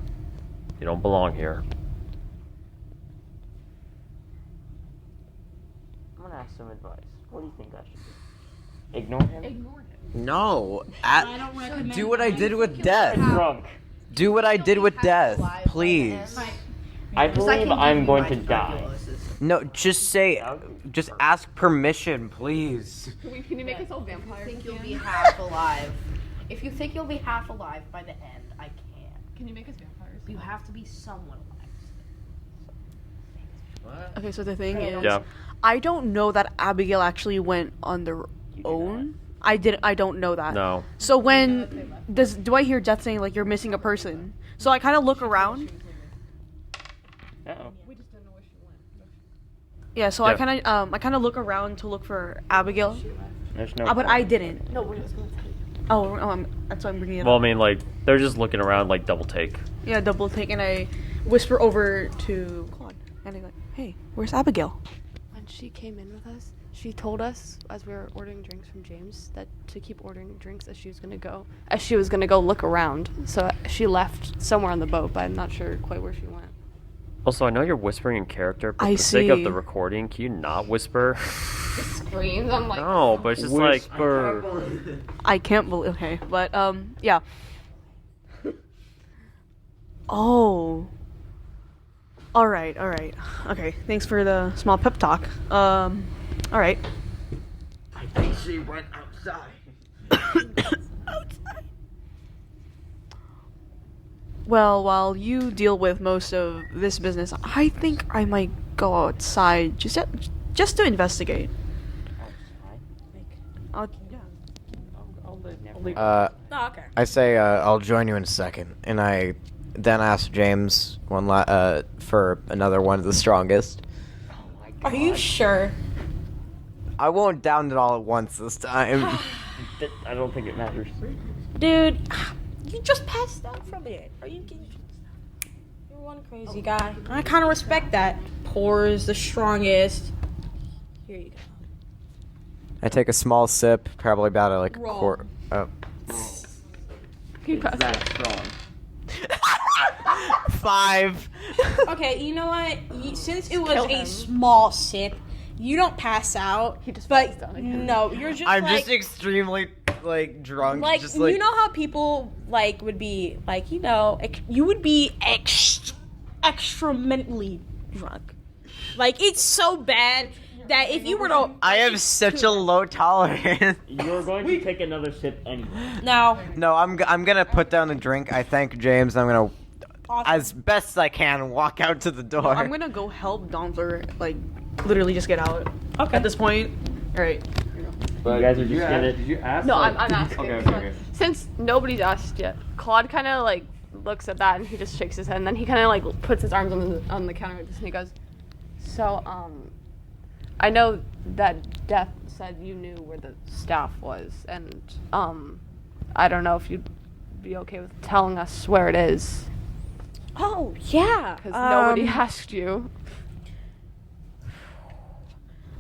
You don't belong here." I'm gonna ask some advice. What do you think I should do? Ignore him? No. I don't recommend Do what I did with Kill death. Drunk. Do what I did with death, please. I believe I'm going to die. No, just ask permission, please. Can you make us all vampires? I think you'll be half alive. If you think you'll be half alive by the end, I can't. Can you make us vampires? You have to be somewhat alive. Okay, so the thing is, Yeah. I don't know that Abigail actually went on their own. I don't know that. No. So when do I hear Death saying like you're missing a person? So I kind of look around. Uh-oh. Yeah. So Yeah. I kind of look around to look for Abigail. There's no. But I didn't. No, we're just gonna take. That's why I'm bringing it Well, I up. mean, like, they're just looking around, like, double take. Yeah, double take, and I whisper over to Claude, and I'm like, "Hey, where's Abigail?" When she came in with us, she told us as we were ordering drinks from James that to keep ordering drinks as she was gonna go look around. So she left somewhere on the boat, but I'm not sure quite where she went. Also, I know you're whispering in character, but I for the sake of see. the recording, can you not whisper? Screams. I'm like, No, but it's just like... I can't believe. Okay, but yeah. Oh. All right. Okay, thanks for the small pep talk. All right. I think she went outside. Well, while you deal with most of this business, I think I might go outside just to investigate. Outside? Yeah. I'll Uh, Oh, okay. I say I'll join you in a second, and I then ask James for another one of the strongest. Are you sure? I won't down it all at once this time. I don't think it matters. Dude, you just passed out from it. Are you kidding? You're one crazy guy. I kind of respect that. Pours the strongest. Here you go. I take a small sip, probably about a Roll. quart. He passed That's out. strong. 5. Okay, you know what? Since it was kill a him. small sip, you don't pass out. He just but falls down again. no, you're just I'm like, just extremely drunk. like just you know how people would be you would be extra mentally drunk. Like it's so bad that if you were to I have such a low tolerance. You're going to take another sip anyway. now No, I'm gonna put down the drink. I thank James. I'm gonna, as best I can, walk out to the door. I'm gonna go help Donfler, literally just get out. Okay. At this point. Alright. You guys are just gonna. Did you ask? No, I'm asking. Okay. Since nobody's asked yet, Claude kind of looks at that and he just shakes his head and then he kind of puts his arms on the counter with this and he goes, "So I know that Death said you knew where the staff was and I don't know if you'd be okay with telling us where it is oh yeah, because nobody asked you."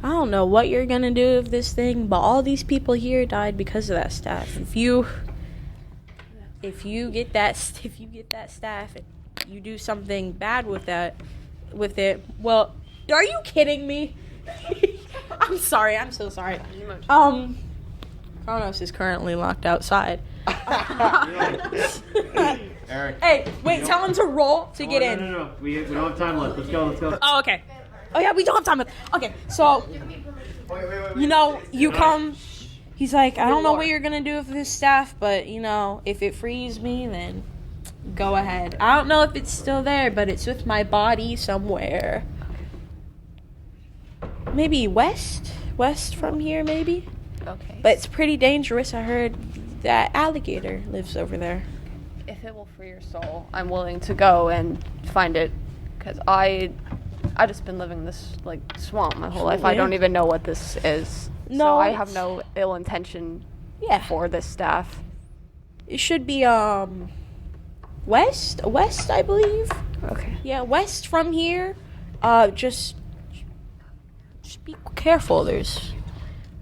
I don't know what you're gonna do with this thing, but all these people here died because of that staff. If you get that staff and you do something bad with it, well, are you kidding me? I'm sorry. I'm so sorry. Kronos is currently locked outside. Eric. Hey, wait, tell him to roll to get in. No. We don't have time left. Let's go. Oh, okay. Oh, yeah, we don't have time. Okay, so, you know, you come. He's like, I don't know what you're going to do with this staff, but, you know, if it frees me, then go ahead. I don't know if it's still there, but it's with my body somewhere. Maybe west from here, maybe. Okay. But it's pretty dangerous. I heard that alligator lives over there. If it will free your soul, I'm willing to go and find it, because I just been living this swamp my whole life. I don't even know what this is. No, so I have no ill intention for this staff. It should be west, I believe. Okay. Yeah, west from here. Just be careful. There's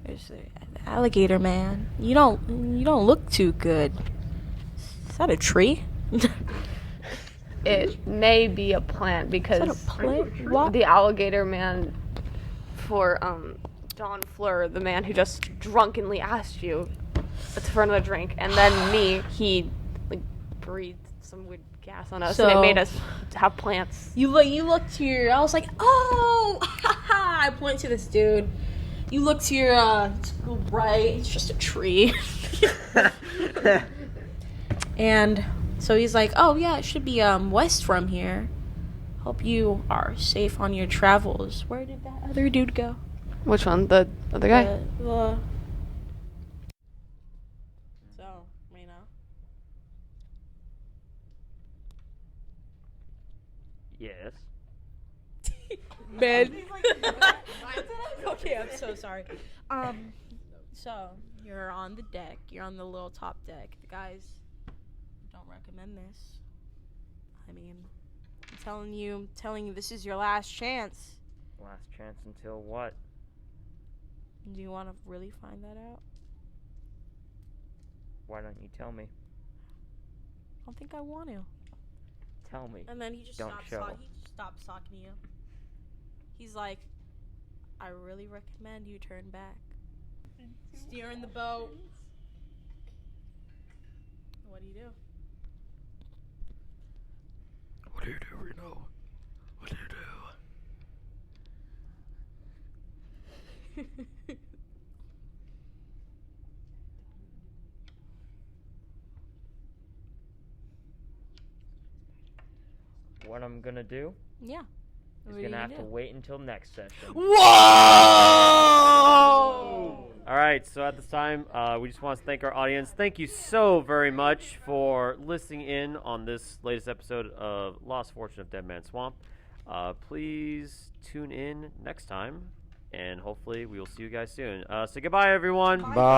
the alligator man. You don't look too good. Is that a tree? It may be a plant because Is that a plant? What? the alligator man for Don Fleur, the man who just drunkenly asked you for another drink, and then me, he breathed some weird gas on us, and it So- made us have plants. You look to your. I was like, oh, I point to this dude. You look to your right. It's just a tree. And so he's like, oh yeah, it should be west from here. Hope you are safe on your travels. Where did that other dude go? Which one? The other guy? So, you know. Yes. Man. Okay, I'm so sorry. So you're on the deck. You're on the little top deck. The guys don't recommend this. I mean, I'm telling you, this is your last chance. Last chance until what? Do you want to really find that out? Why don't you tell me? I don't think I want to. Tell me. And then he just Don't show. He just stops talking to you. He's like, I really recommend you turn back. Steering the boat. What do you do? What do you do, Reno? What do you do? What I'm gonna do Yeah. is gonna have to wait until next session. Whoa! All right, so at this time, we just want to thank our audience. Thank you so very much for listening in on this latest episode of Lost Fortune of Dead Man Swamp. Please tune in next time, and hopefully we will see you guys soon. So goodbye, everyone. Bye.